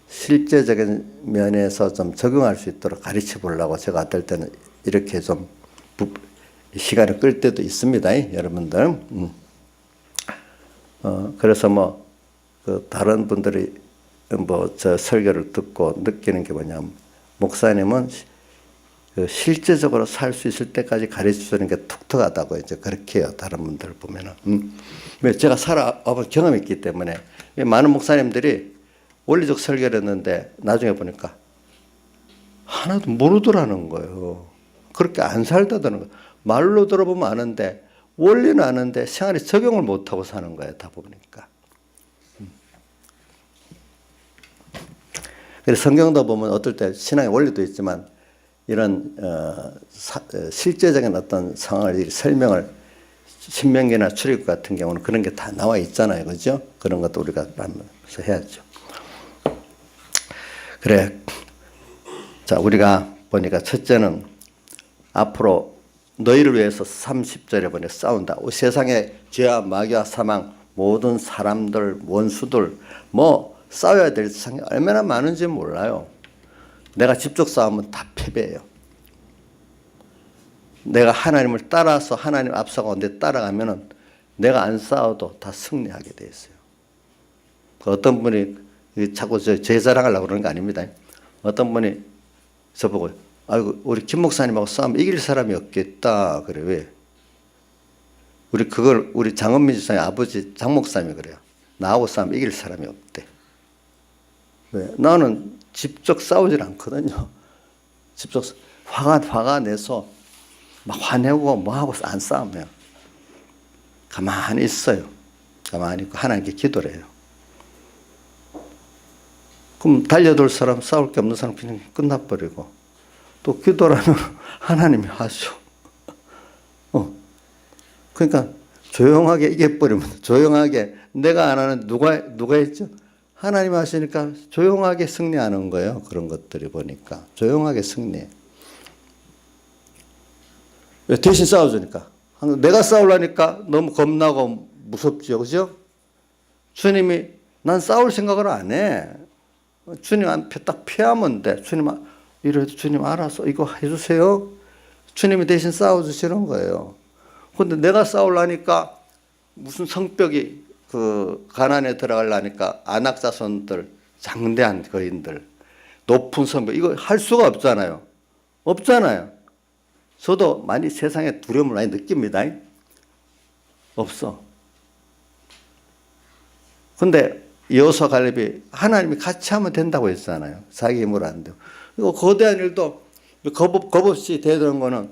Speaker 1: 실제적인 면에서 좀 적용할 수 있도록 가르쳐 보려고 제가 어떨 때는 이렇게 좀 시간을 끌 때도 있습니다, 여러분들. 그래서 그 다른 분들이 저 설교를 듣고 느끼는 게 뭐냐면 목사님은 그 실제적으로 살 수 있을 때까지 가르쳐 주는 게 독특하다고 이제 그렇게 해요. 다른 분들 보면은. 왜 제가 살아본 경험이 있기 때문에 많은 목사님들이 원리적 설교를 했는데 나중에 보니까 하나도 모르더라는 거예요. 그렇게 안 살다더라는 거예요. 말로 들어보면 아는데 원리는 아는데 생활에 적용을 못하고 사는 거예요. 다 보니까. 그래서 성경도 보면 어떨 때 신앙의 원리도 있지만 이런 실제적인 어떤 상황을 설명을 신명기나 출애굽 같은 경우는 그런 게 다 나와 있잖아요. 그죠? 그런 것도 우리가 하면서 해야죠. 그래. 자, 우리가 보니까 첫째는 앞으로 너희를 위해서 30절에 보니 싸운다. 세상의 죄와 마귀와 사망 모든 사람들 원수들 싸워야 될 세상이 얼마나 많은지 몰라요. 내가 직접 싸우면 다 패배해요. 내가 하나님을 따라서 하나님 앞서가 내 따라가면은 내가 안 싸워도 다 승리하게 돼 있어요. 어떤 분이 자꾸 제 자랑하려고 그러는 거 아닙니다. 어떤 분이 저보고 아이고 우리 김 목사님하고 싸우면 이길 사람이 없겠다 그래. 왜? 우리 장원민 집사님 아버지 장 목사님이 그래요. 나하고 싸우면 이길 사람이 없대. 왜? 나는 직접 싸우질 않거든요. 직접 화가 내서 막 화내고 뭐하고 안 싸우면 가만히 있어요. 가만히 있고 하나님께 기도를 해요. 그럼 달려들 사람 싸울 게 없는 사람 그냥 끝나버리고 또 기도라면 하나님이 하죠. 그러니까 조용하게 이겨버리면 조용하게 내가 안 하는 누가 했죠? 하나님 하시니까 조용하게 승리하는 거예요. 그런 것들이 보니까 조용하게 승리해. 대신 싸워주니까. 내가 싸우려니까 너무 겁나고 무섭죠. 그죠? 주님이 난 싸울 생각을 안 해. 주님한테 딱 피하면 돼. 이래도 주님 알아서 이거 해주세요. 주님이 대신 싸워주시는 거예요. 근데 내가 싸우려니까 무슨 성벽이 가난에 들어가려니까 안악자손들, 장대한 거인들, 높은 성벽 이거 할 수가 없잖아요. 없잖아요. 저도 많이 세상에 두려움을 많이 느낍니다. 없어. 근데 여호수아 갈렙이 하나님이 같이 하면 된다고 했잖아요. 자기 힘으로 안 되고. 그리고 거대한 일도 겁 없이 되던 거는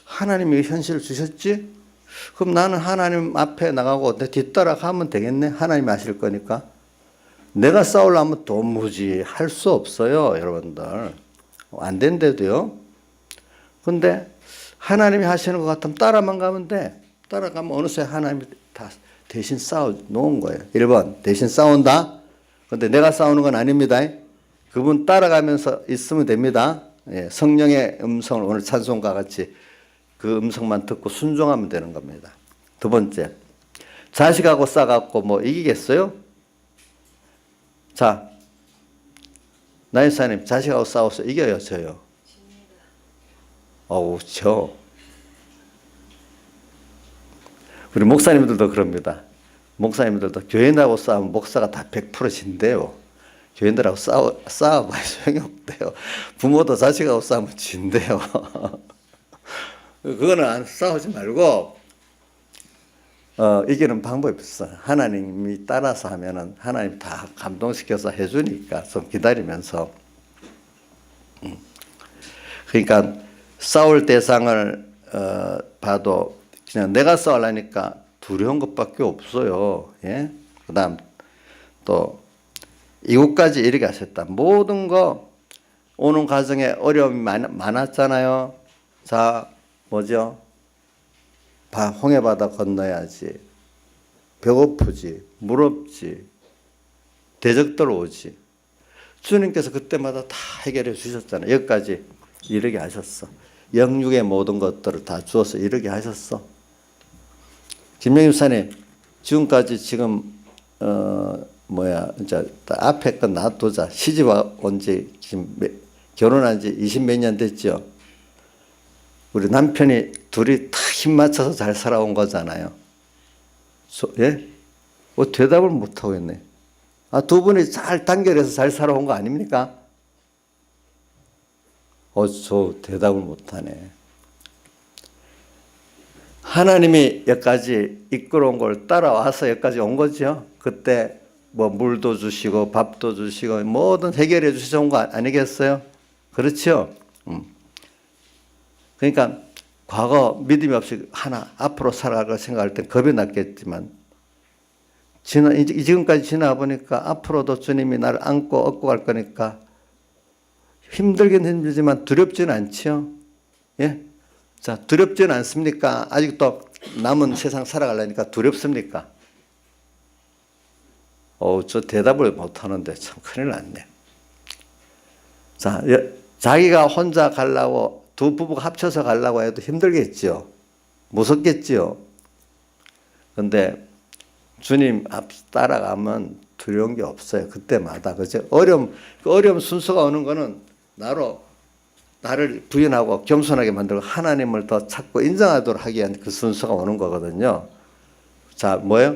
Speaker 1: 하나님이 현실을 주셨지? 그럼 나는 하나님 앞에 나가고 내 뒤따라 가면 되겠네? 하나님이 하실 거니까. 내가 싸우려면 도무지 할 수 없어요, 여러분들. 안 된대도요. 근데 하나님이 하시는 것 같으면 따라만 가면 돼. 따라가면 어느새 하나님이 다 대신 싸워 놓은 거예요. 1번, 대신 싸운다. 근데 내가 싸우는 건 아닙니다. 그분 따라가면서 있으면 됩니다. 예, 성령의 음성을 오늘 찬송과 같이 그 음성만 듣고 순종하면 되는 겁니다. 두 번째, 자식하고 싸갖고 뭐 이기겠어요? 자, 나인사님 자식하고 싸워서 이겨요, 져요? 어우, 져. 우리 목사님들도 그럽니다. 목사님들도 교인하고 싸우면 목사가 다 100% 진대요. 교인들하고 싸워봐야 소용이 없대요. 부모도 자식하고 싸우면 진대요. 그거는 싸우지 말고 이기는 방법이 있어요. 하나님이 따라서 하면은 하나님 다 감동시켜서 해주니까 좀 기다리면서. 그러니까 싸울 대상을 봐도 그냥 내가 싸우려니까 두려운 것밖에 없어요. 예? 그다음 또 이곳까지 이르게 하셨다. 모든 거 오는 과정에 어려움이 많았잖아요. 자, 뭐죠? 홍해바다 건너야지. 배고프지. 물 없지. 대적들 오지. 주님께서 그때마다 다 해결해 주셨잖아요. 여기까지 이르게 하셨어. 영육의 모든 것들을 다 주어서 이르게 하셨어. 김영희 목사님, 지금까지 지금 이제 앞에 건 놔두자. 시집 온 지 지금 결혼한 지 20몇 년 됐죠. 우리 남편이 둘이 다 힘 맞춰서 잘 살아온 거잖아요. 예? 대답을 못 하고 있네. 두 분이 잘 단결해서 잘 살아온 거 아닙니까? 저 대답을 못 하네. 하나님이 여기까지 이끌어온 걸 따라와서 여기까지 온 거죠. 그때 뭐 물도 주시고 밥도 주시고 뭐든 해결해 주셔온 거 아니겠어요? 그렇죠? 그러니까 과거 믿음이 없이 앞으로 살아갈 걸 생각할 때 겁이 났겠지만 지금까지 지나 보니까 앞으로도 주님이 나를 안고 업고 갈 거니까 힘들긴 힘들지만 두렵지는 않죠. 예? 자, 두렵지는 않습니까? 아직도 남은 세상 살아가려니까 두렵습니까? 저 대답을 못 하는데 참 큰일 났네. 자, 자기가 혼자 가려고 두 부부가 합쳐서 가려고 해도 힘들겠죠. 무섭겠죠. 근데 주님 앞 따라가면 두려운 게 없어요. 그때마다. 그죠? 어려움 순서가 오는 거는 나를 부인하고 겸손하게 만들고 하나님을 더 찾고 인정하도록 하기 위한 그 순서가 오는 거거든요. 자, 뭐예요?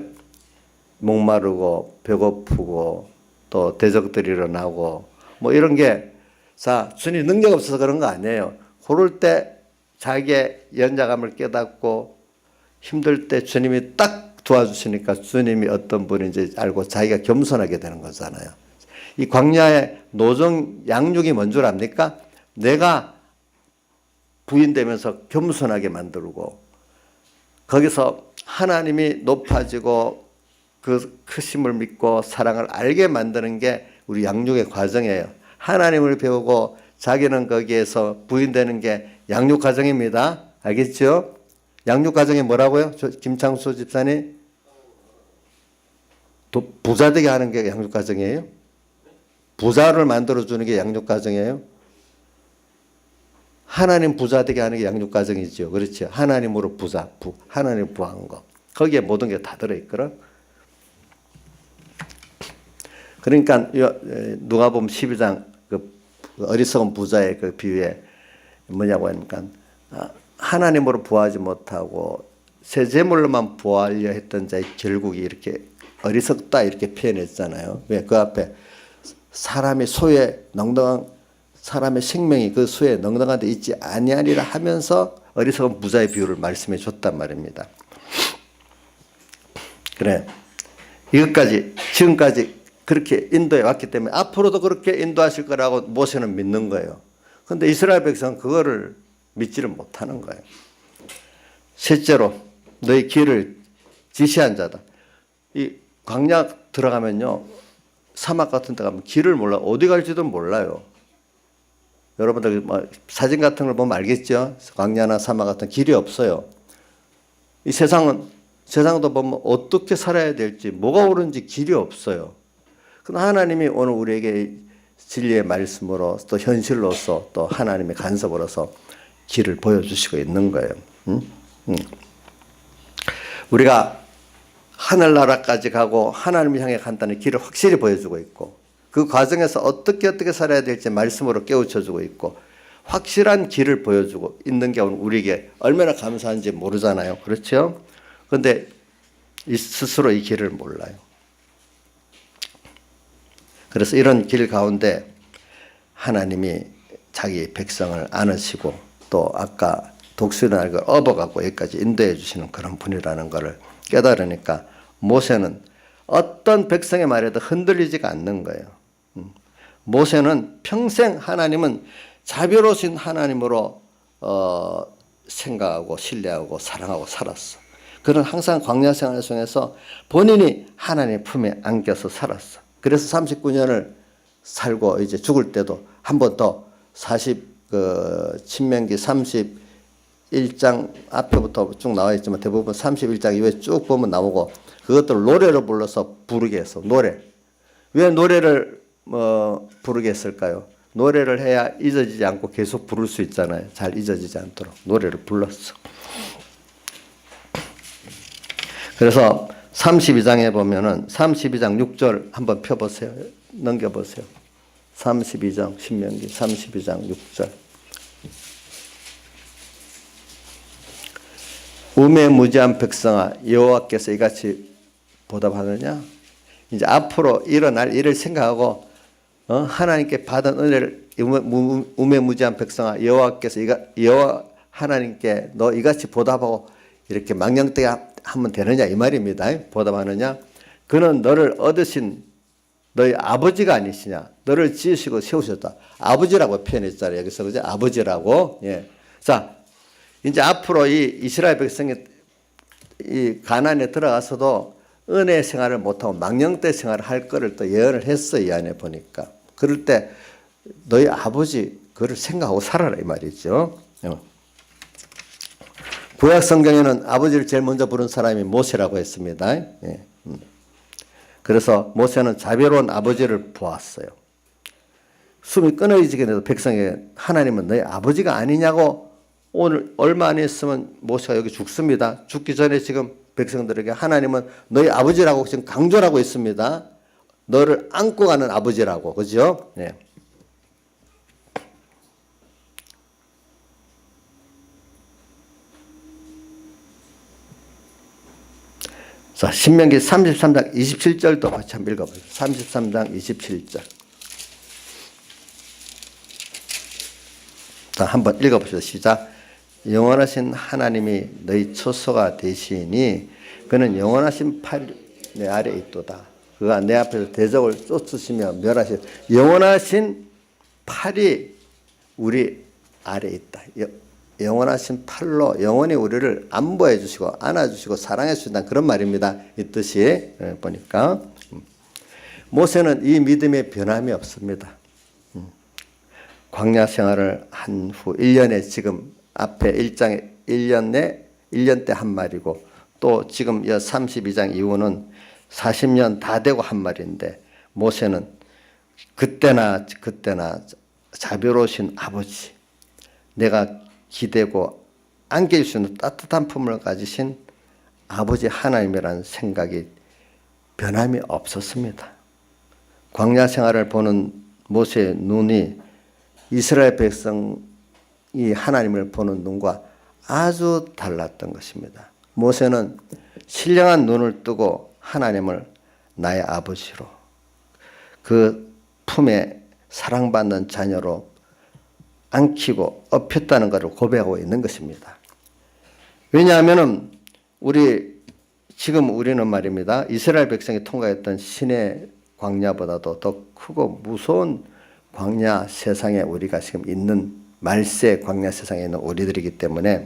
Speaker 1: 목마르고 배고프고 또 대적들이 일어나고 뭐 이런 게, 자, 주님 능력 없어서 그런 거 아니에요. 그럴 때 자기의 연약함을 깨닫고 힘들 때 주님이 딱 도와주시니까 주님이 어떤 분인지 알고 자기가 겸손하게 되는 거잖아요. 이 광야의 노정 양육이 뭔 줄 압니까? 내가 부인되면서 겸손하게 만들고 거기서 하나님이 높아지고 그 크심을 믿고 사랑을 알게 만드는 게 우리 양육의 과정이에요. 하나님을 배우고 자기는 거기에서 부인되는 게 양육 과정입니다. 알겠죠? 양육 과정이 뭐라고요? 김창수 집사님? 부자 되게 하는 게 양육 과정이에요? 부자를 만들어주는 게 양육 과정이에요? 하나님 부자 되게 하는 게 양육 과정이죠. 그렇죠? 하나님으로 하나님 부한 거. 거기에 모든 게 다 들어있거든. 그러니까 누가복음 12장 그 어리석은 부자의 그 비유에 뭐냐고 하니까 하나님으로 부하지 못하고 새 재물로만 부하려 했던 자의 결국이 이렇게 어리석다 이렇게 표현했잖아요. 왜? 그 앞에 사람의 소에 넉넉한 사람의 생명이 그 수에 넉넉한 데 있지 아니하리라 하면서 어리석은 부자의 비유를 말씀해 줬단 말입니다. 그래, 이것까지 지금까지 그렇게 인도해 왔기 때문에 앞으로도 그렇게 인도하실 거라고 모세는 믿는 거예요. 그런데 이스라엘 백성은 그거를 믿지를 못하는 거예요. 셋째로 너희 길을 지시한 자다. 이 광야 들어가면요, 사막 같은 데 가면 길을 몰라, 어디 갈지도 몰라요. 여러분들 사진 같은 걸 보면 알겠죠? 광야나 사막 같은 길이 없어요. 이 세상도 보면 어떻게 살아야 될지, 뭐가 옳은지 길이 없어요. 그러나 하나님이 오늘 우리에게 진리의 말씀으로 또 현실로서 또 하나님의 간섭으로서 길을 보여주시고 있는 거예요. 우리가 하늘나라까지 가고 하나님을 향해 간다는 길을 확실히 보여주고 있고, 그 과정에서 어떻게 살아야 될지 말씀으로 깨우쳐주고 있고, 확실한 길을 보여주고 있는 게 우리에게 얼마나 감사한지 모르잖아요. 그렇죠? 그런데 스스로 이 길을 몰라요. 그래서 이런 길 가운데 하나님이 자기 백성을 안으시고 또 아까 독수리날 걸 업어갖고 여기까지 인도해 주시는 그런 분이라는 것을 깨달으니까 모세는 어떤 백성의 말에도 흔들리지가 않는 거예요. 모세는 평생 하나님은 자비로우신 하나님으로 생각하고 신뢰하고 사랑하고 살았어. 그는 항상 광야 생활 속에서 본인이 하나님의 품에 안겨서 살았어. 그래서 39년을 살고 이제 죽을 때도 한 번 더 신명기 31장 앞에부터 쭉 나와 있지만 대부분 31장 이후에 쭉 보면 나오고, 그것들 노래로 불러서 부르게 했어. 노래. 왜 노래를 부르게 했을까요? 노래를 해야 잊어지지 않고 계속 부를 수 있잖아요. 잘 잊어지지 않도록 노래를 불렀어. 그래서 32장에 보면은 32장 6절 한번 펴보세요. 넘겨보세요. 32장 신명기 32장 6절. 우매무지한 백성아, 여호와께서 이같이 보답하느냐? 이제 앞으로 일어날 일을 생각하고 하나님께 받은 은혜를, 우매무지한 백성아, 여호와께서 여호와 하나님께 너 이같이 보답하고 이렇게 망령되게 하면 되느냐 이 말입니다. 보답하느냐? 그는 너를 얻으신 너희 아버지가 아니시냐? 너를 지으시고 세우셨다. 아버지라고 표현했잖아요. 여기서 그죠? 아버지라고. 예. 자, 이제 앞으로 이 이스라엘 백성이 이 가나안에 들어가서도 은혜 생활을 못하고 망령되 생활을 할 거를 또 예언을 했어. 이 안에 보니까. 그럴 때 너희 아버지 그를 생각하고 살아라 이 말이죠. 구약 성경에는 아버지를 제일 먼저 부른 사람이 모세라고 했습니다. 예. 그래서 모세는 자비로운 아버지를 보았어요. 숨이 끊어지게 돼도 백성에게 하나님은 너희 아버지가 아니냐고, 오늘 얼마 안 있으면 모세가 여기 죽습니다. 죽기 전에 지금 백성들에게 하나님은 너희 아버지라고 지금 강조를 하고 있습니다. 너를 안고 가는 아버지라고. 그죠? 네. 자, 신명기 33장 27절도 같이 한번 읽어보세요. 33장 27절. 자, 한번 읽어보시죠. 시작. 영원하신 하나님이 너희 처소가 되시니 그는 영원하신 팔 내 아래에 있도다. 그가 내 앞에서 대적을 쫓으시며 멸하시. 영원하신 팔이 우리 아래에 있다. 영원하신 팔로 영원히 우리를 안보해 주시고 안아주시고 사랑해 주신다는 그런 말입니다. 이 뜻이 보니까 모세는 이 믿음에 변함이 없습니다. 광야 생활을 한 후 1년에 지금 앞에 1장에 1년 때 한 말이고, 또 지금 32장 이후는 40년 다 되고 한 말인데, 모세는 그때나 자비로우신 아버지, 내가 기대고 안길 수 있는 따뜻한 품을 가지신 아버지 하나님이라는 생각이 변함이 없었습니다. 광야 생활을 보는 모세의 눈이 이스라엘 백성이 하나님을 보는 눈과 아주 달랐던 것입니다. 모세는 신령한 눈을 뜨고 하나님을 나의 아버지로, 그 품에 사랑받는 자녀로 안기고 업혔다는 것을 고백하고 있는 것입니다. 왜냐하면 지금 우리는 말입니다. 이스라엘 백성이 통과했던 시내 광야보다도 더 크고 무서운 광야 세상에 우리가 지금 있는 말세 광야 세상에 있는 우리들이기 때문에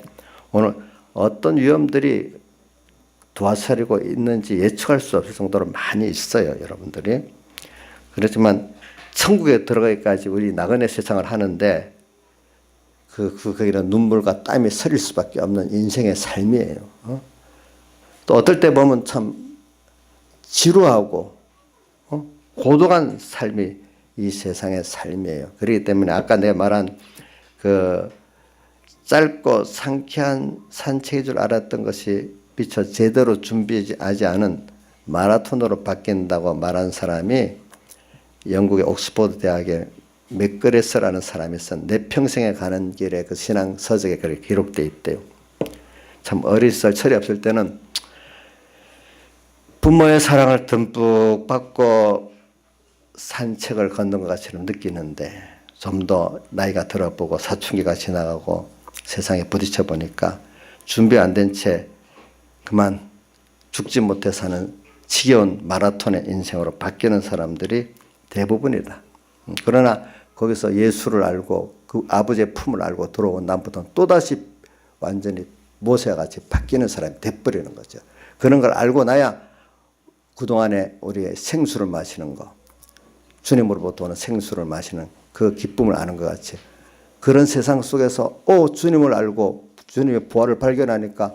Speaker 1: 오늘 어떤 위험들이 도화살이고 있는지 예측할 수 없을 정도로 많이 있어요, 여러분들이. 그렇지만 천국에 들어가기까지 우리 나그네 세상을 하는데 거기는 눈물과 땀이 서릴 수밖에 없는 인생의 삶이에요. 또 어떨 때 보면 참 지루하고 고독한 삶이 이 세상의 삶이에요. 그렇기 때문에 아까 내가 말한 그 짧고 상쾌한 산책인 줄 알았던 것이 미처 제대로 준비하지 않은 마라톤으로 바뀐다고 말한 사람이 영국의 옥스퍼드 대학의 맥그레스라는 사람이 쓴 내 평생에 가는 길에 그 신앙 서적에 그렇게 기록되어 있대요. 참 어리썰 철이 없을 때는 부모의 사랑을 듬뿍 받고 산책을 걷는 것 같이는 느끼는데 좀 더 나이가 들어보고 사춘기가 지나가고 세상에 부딪혀 보니까 준비 안 된 채 그만 죽지 못해 사는 지겨운 마라톤의 인생으로 바뀌는 사람들이 대부분이다. 그러나 거기서 예수를 알고 그 아버지의 품을 알고 들어온 남부터는 또다시 완전히 모세와 같이 바뀌는 사람이 돼버리는 거죠. 그런 걸 알고 나야 그동안에 우리의 생수를 마시는 거, 주님으로부터 오는 생수를 마시는 그 기쁨을 아는 것 같이 그런 세상 속에서 주님을 알고 주님의 부활을 발견하니까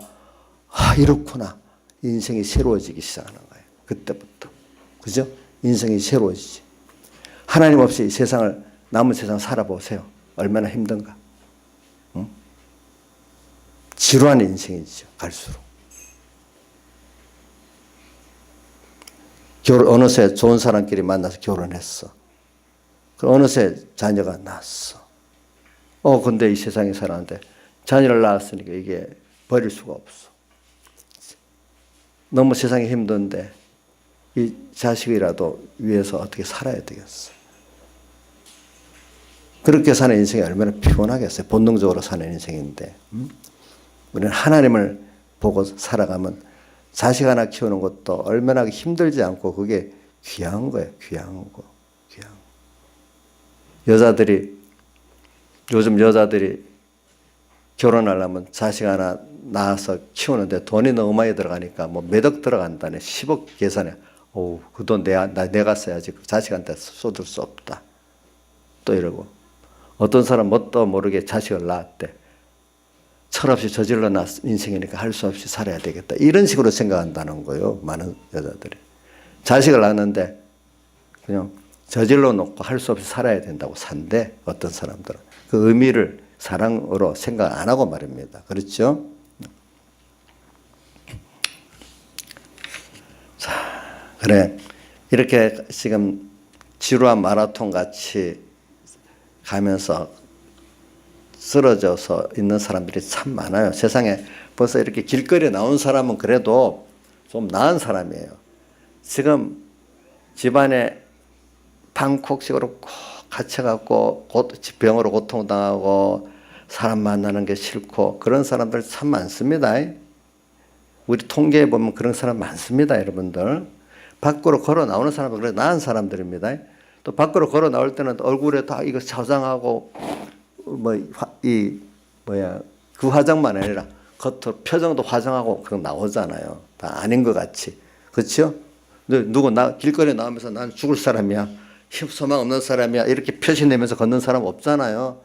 Speaker 1: 이렇구나. 인생이 새로워지기 시작하는 거예요. 그때부터. 그죠? 인생이 새로워지지. 하나님 없이 세상을 남은 세상 살아보세요. 얼마나 힘든가. 응? 지루한 인생이죠. 갈수록. 어느새 좋은 사람끼리 만나서 결혼했어. 어느새 자녀가 낳았어. 근데 이 세상에 살았는데 자녀를 낳았으니까 이게 버릴 수가 없어. 너무 세상이 힘든데 이 자식이라도 위해서 어떻게 살아야 되겠어. 그렇게 사는 인생이 얼마나 피곤하겠어요. 본능적으로 사는 인생인데. 우리는 하나님을 보고 살아가면 자식 하나 키우는 것도 얼마나 힘들지 않고 그게 귀한 거예요. 귀한 거. 귀한 거. 요즘 여자들이 결혼하려면 자식 하나 낳아서 키우는데 돈이 너무 많이 들어가니까 뭐 몇 억 들어간다네. 10억 계산해. 그 돈 내가 써야지. 자식한테 쏟을 수 없다. 또 이러고. 어떤 사람 뭣도 모르게 자식을 낳았대. 철없이 저질러 놨 인생이니까 할 수 없이 살아야 되겠다. 이런 식으로 생각한다는 거예요. 많은 여자들이. 자식을 낳았는데 그냥 저질러 놓고 할 수 없이 살아야 된다고 산대. 어떤 사람들은. 그 의미를 사랑으로 생각 안 하고 말입니다. 그렇죠? 자, 그래. 이렇게 지금 지루한 마라톤 같이 가면서 쓰러져서 있는 사람들이 참 많아요. 세상에 벌써 이렇게 길거리에 나온 사람은 그래도 좀 나은 사람이에요. 지금 집안에 방콕식으로 꼭 갇혀갖고 병으로 고통당하고 사람 만나는 게 싫고 그런 사람들 참 많습니다. 우리 통계에 보면 그런 사람 많습니다, 여러분들. 밖으로 걸어 나오는 사람은 그래 나은 사람들입니다. 또 밖으로 걸어 나올 때는 얼굴에 다 이거 화장하고 그 화장만 아니라 겉으로 표정도 화장하고 그런 나오잖아요. 다 아닌 것 같이. 그렇죠? 근데 길거리에 나오면서 난 죽을 사람이야. 소망 없는 사람이야. 이렇게 표시내면서 걷는 사람 없잖아요.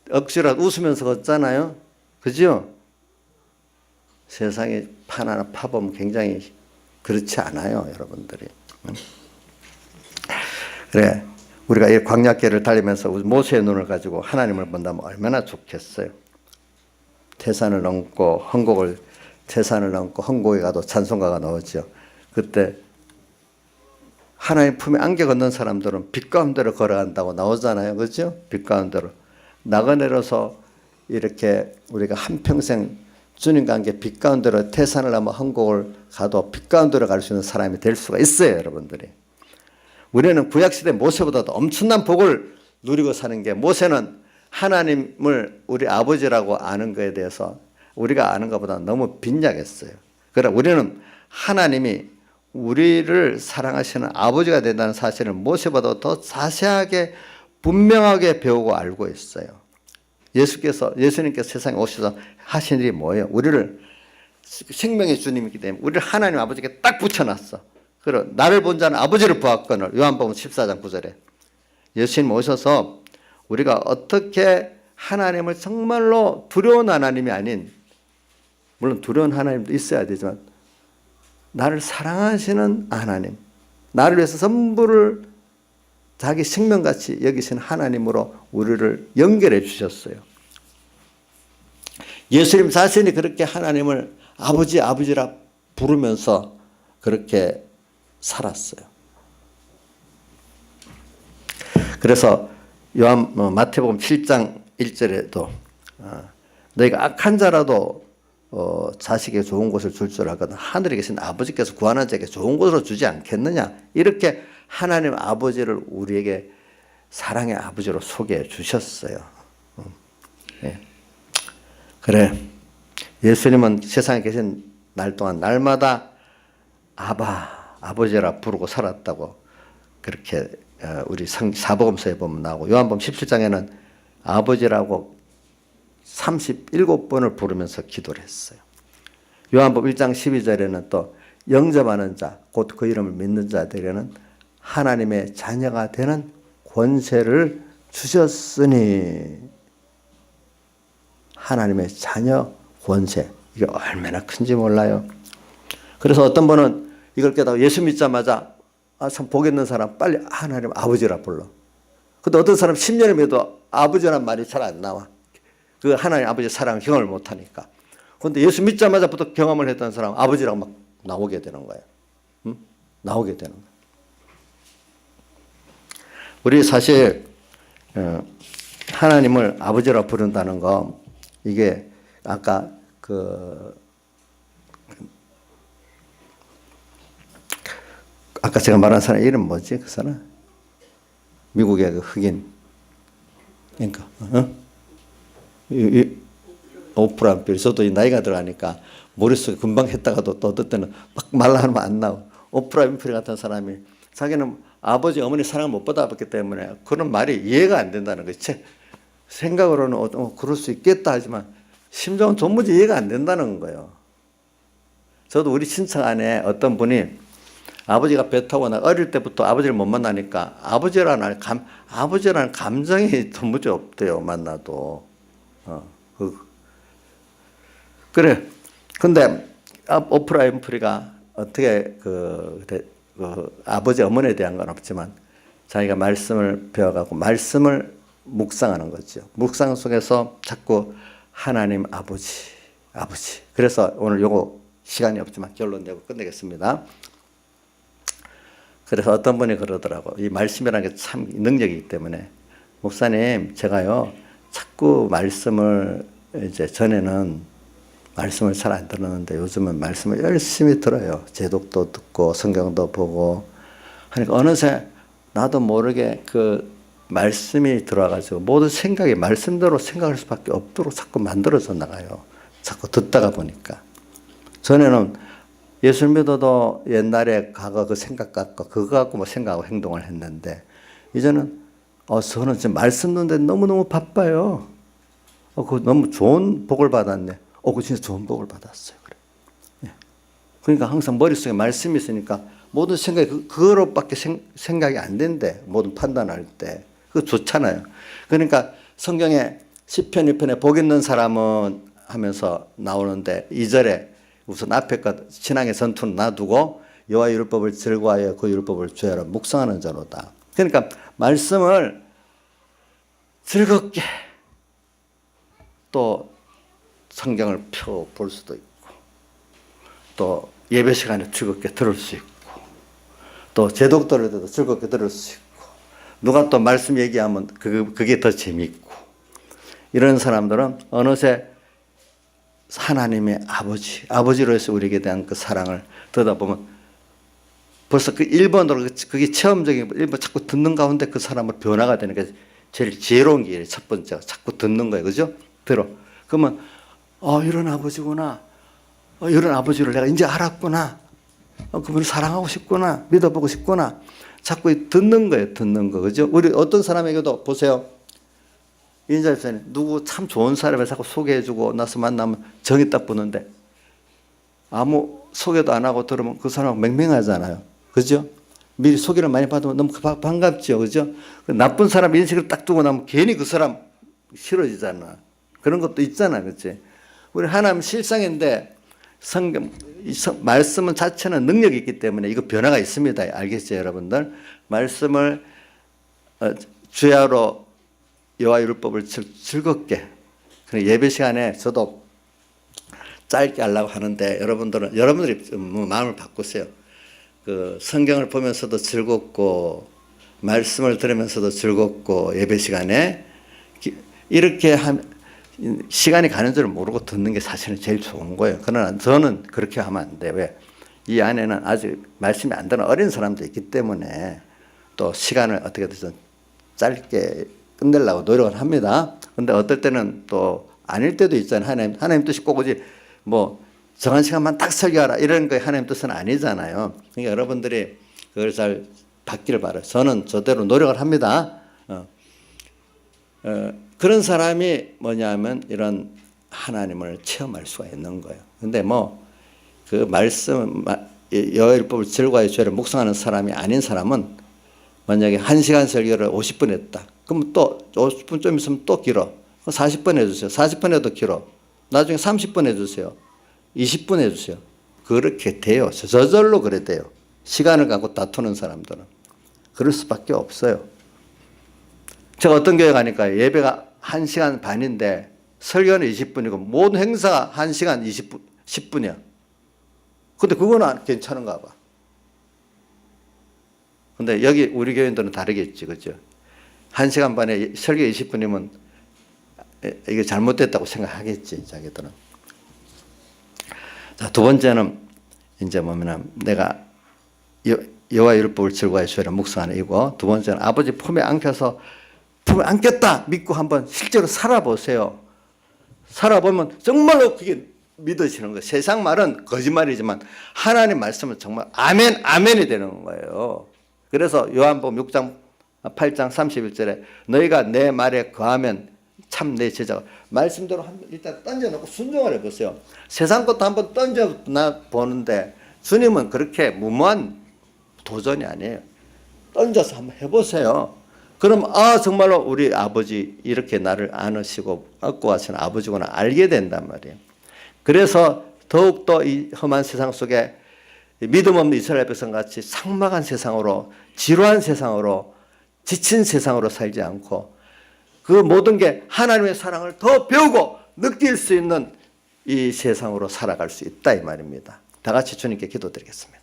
Speaker 1: 억지로라도 웃으면서 걷잖아요. 그죠? 세상에 판 하나 파보면 굉장히 그렇지 않아요, 여러분들이. 그래, 우리가 이 광야길을 달리면서 모세의 눈을 가지고 하나님을 본다면 얼마나 좋겠어요. 태산을 넘고 태산을 넘고 헝곡에 가도 찬송가가 나오죠. 그때 하나님 품에 안겨 걷는 사람들은 빛 가운데로 걸어간다고 나오잖아요. 그렇죠? 빛 가운데로. 나그네로서 이렇게 우리가 한평생 주님과 함께 빛 가운데로 태산을 넘어 헝곡을 가도 빛 가운데로 갈 수 있는 사람이 될 수가 있어요, 여러분들이. 우리는 구약시대 모세보다도 엄청난 복을 누리고 사는 게 모세는 하나님을 우리 아버지라고 아는 것에 대해서 우리가 아는 것보다 너무 빈약했어요. 그러나 우리는 하나님이 우리를 사랑하시는 아버지가 된다는 사실을 모세보다 더 자세하게 분명하게 배우고 알고 있어요. 예수님께서 세상에 오셔서 하신 일이 뭐예요? 우리를 생명의 주님이기 때문에 우리를 하나님 아버지께 딱 붙여놨어. 그리고 나를 본 자는 아버지를 보았거늘. 요한복음 14장 9절에 예수님 오셔서 우리가 어떻게 하나님을 정말로 두려운 하나님이 아닌, 물론 두려운 하나님도 있어야 되지만 나를 사랑하시는 하나님, 나를 위해서 전부를 자기 생명같이 여기신 하나님으로 우리를 연결해 주셨어요. 예수님 자신이 그렇게 하나님을 아버지라 부르면서 그렇게 살았어요. 그래서 마태복음 7장 1절에도 너희가 악한 자라도 자식에게 좋은 것을 줄 줄 알거든 하늘에 계신 아버지께서 구하는 자에게 좋은 것으로 주지 않겠느냐. 이렇게 하나님 아버지를 우리에게 사랑의 아버지로 소개해 주셨어요. 네. 그래, 예수님은 세상에 계신 날 동안 날마다 아버지라 부르고 살았다고 그렇게 우리 사복음서에 보면 나오고, 요한복음 17장에는 아버지라고 37번을 부르면서 기도를 했어요. 요한복음 1장 12절에는 또 영접하는 자, 곧 그 이름을 믿는 자들에게는 하나님의 자녀가 되는 권세를 주셨으니. 하나님의 자녀 권세, 이게 얼마나 큰지 몰라요. 그래서 어떤 분은 이걸 깨닫고 예수 믿자마자 참 복 있는 사람 빨리 하나님 아버지라 불러. 근데 어떤 사람 10년을 믿어도 아버지란 말이 잘 안 나와. 그 하나님 아버지 사랑을 경험을 못하니까. 그런데 예수 믿자마자부터 경험을 했던 사람 아버지라고 막 나오게 되는 거예요. 응? 나오게 되는 거예요. 우리 사실 하나님을 아버지라 부른다는 거, 이게 아까 아까 제가 말한 사람 이름 뭐지? 그 사람 미국의 그 흑인, 그러니까 오프라 윈프리. 저도 나이가 들어가니까 머릿속에 금방 했다가도 또 어떨 때는 막 말라 하면 안 나와. 오프라 윈프리 같은 사람이 자기는 아버지 어머니 사랑을 못 받아봤기 때문에 그런 말이 이해가 안 된다는 거지. 생각으로는 그럴 수 있겠다 하지만 심정은 도무지 이해가 안 된다는 거예요. 저도 우리 친척 안에 어떤 분이 아버지가 배 타고 나 어릴 때부터 아버지를 못 만나니까 아버지라는 감정이 도무지 없대요. 만나도. 그래. 근데 오프라 윈프리가 어떻게 아버지 어머니에 대한 건 없지만 자기가 말씀을 배워가고 말씀을 묵상하는 거죠. 묵상 속에서 자꾸 하나님 아버지. 그래서 오늘 요거 시간이 없지만 결론 내고 끝내겠습니다. 그래서 어떤 분이 그러더라고. 이 말씀이라는 게 참 능력이기 때문에, 목사님 제가요 자꾸 말씀을 이제 전에는 말씀을 잘 안 들었는데 요즘은 말씀을 열심히 들어요. 제독도 듣고 성경도 보고 하니까 어느새 나도 모르게 그 말씀이 들어와가지고 모든 생각이 말씀대로 생각할 수밖에 없도록 자꾸 만들어져 나가요. 자꾸 듣다가 보니까. 전에는 예수 믿어도 옛날에 과거 그 생각 갖고 그거 갖고 뭐 생각하고 행동을 했는데, 이제는 저는 지금 말씀 듣는데 너무너무 바빠요. 그거 너무 좋은 복을 받았네. 그거 진짜 좋은 복을 받았어요. 그래. 예. 그러니까 항상 머릿속에 말씀이 있으니까 모든 생각이 그거로밖에 생각이 안 된대. 모든 판단할 때. 그거 좋잖아요. 그러니까 성경에 시편 2편에 복 있는 사람은 하면서 나오는데 2절에 우선 앞에 것 신앙의 전투는 놔두고 여호와의 율법을 즐거워하여 그 율법을 죄하라 묵상하는 자로다. 그러니까 말씀을 즐겁게 또 성경을 펴 볼 수도 있고, 또 예배 시간에 즐겁게 들을 수 있고, 또 제독들을 때도 즐겁게 들을 수 있고, 누가 또 말씀 얘기하면 그게 더 재미있고, 이런 사람들은 어느새 하나님의 아버지로서 우리에게 대한 그 사랑을 듣다 보면 벌써 그 1번으로 그게 체험적인 1번 자꾸 듣는 가운데 그 사람을 변화가 되는 게 제일 지혜로운 게 첫 번째가 자꾸 듣는 거예요. 그죠? 그러면 이런 아버지구나. 이런 아버지를 내가 이제 알았구나. 그분을 사랑하고 싶구나, 믿어보고 싶구나. 자꾸 듣는 거예요, 듣는 거. 그죠? 우리 어떤 사람에게도 보세요. 인자일선에 누구 참 좋은 사람을 자꾸 소개해주고 나서 만나면 정이 딱 붙는데 아무 소개도 안 하고 들으면 그 사람하고 맹맹하잖아요. 그죠? 미리 소개를 많이 받으면 너무 반갑죠. 그죠? 나쁜 사람 인식을 딱 두고 나면 괜히 그 사람 싫어지잖아. 그런 것도 있잖아. 그치? 우리 하나님 실상인데 성경, 말씀은 자체는 능력이 있기 때문에 이거 변화가 있습니다. 알겠죠, 여러분들? 말씀을 주야로 여호와 율법을 즐겁게 예배 시간에 저도 짧게 하려고 하는데 여러분들이 마음을 바꾸세요. 그 성경을 보면서도 즐겁고 말씀을 들으면서도 즐겁고 예배 시간에 이렇게 시간이 가는 줄 모르고 듣는 게 사실은 제일 좋은 거예요. 그러나 저는 그렇게 하면 안 돼. 왜? 이 안에는 아직 말씀이 안 되는 어린 사람도 있기 때문에 또 시간을 어떻게든 짧게 끝내려고 노력을 합니다. 근데 어떨 때는 또 아닐 때도 있잖아요. 하나님 뜻이 꼭 오지 뭐 정한 시간만 딱 설교하라 이런 거 하나님 뜻은 아니잖아요. 그러니까 여러분들이 그걸 잘 받기를 바라요. 저는 저대로 노력을 합니다. 그런 사람이 뭐냐면 이런 하나님을 체험할 수가 있는 거예요. 근데 뭐 그 말씀 여호와 율법을 즐거워해 주야를 묵상하는 사람이 아닌 사람은 만약에 1시간 설교를 50분 했다. 그럼 또 50분 좀 있으면 또 길어. 40분 해주세요. 40분 해도 길어. 나중에 30분 해주세요. 20분 해주세요. 그렇게 돼요. 저절로 그래 돼요. 시간을 갖고 다투는 사람들은. 그럴 수밖에 없어요. 제가 어떤 교회 가니까 예배가 1시간 반인데 설교는 20분이고 모든 행사가 1시간 10분이야. 근데 그거는 괜찮은가 봐. 근데 여기 우리 교인들은 다르겠지. 그죠? 1시간 반에 설교 20분이면 이게 잘못됐다고 생각하겠지. 자기들은. 자, 두 번째는 이제 뭐냐면 내가 여호와 율법을 즐거워해 주라 묵상하는 이고, 두 번째는 아버지 품에 안겨서 품에 안겼다 믿고 한번 실제로 살아보세요. 살아보면 정말로 그게 믿어지는 거예요. 세상 말은 거짓말이지만 하나님 말씀은 정말 아멘 아멘이 되는 거예요. 그래서 요한복음 6장 8장 31절에 너희가 내 말에 거하면 참 내 제자가, 말씀대로 일단 던져놓고 순종을 해보세요. 세상 것도 한번 던져보는데 주님은 그렇게 무모한 도전이 아니에요. 던져서 한번 해보세요. 그럼 정말로 우리 아버지 이렇게 나를 안으시고 업고 가시는 아버지구나 알게 된단 말이에요. 그래서 더욱더 이 험한 세상 속에 믿음 없는 이스라엘 백성같이 삭막한 세상으로, 지루한 세상으로, 지친 세상으로 살지 않고 그 모든 게 하나님의 사랑을 더 배우고 느낄 수 있는 이 세상으로 살아갈 수 있다 이 말입니다. 다 같이 주님께 기도드리겠습니다.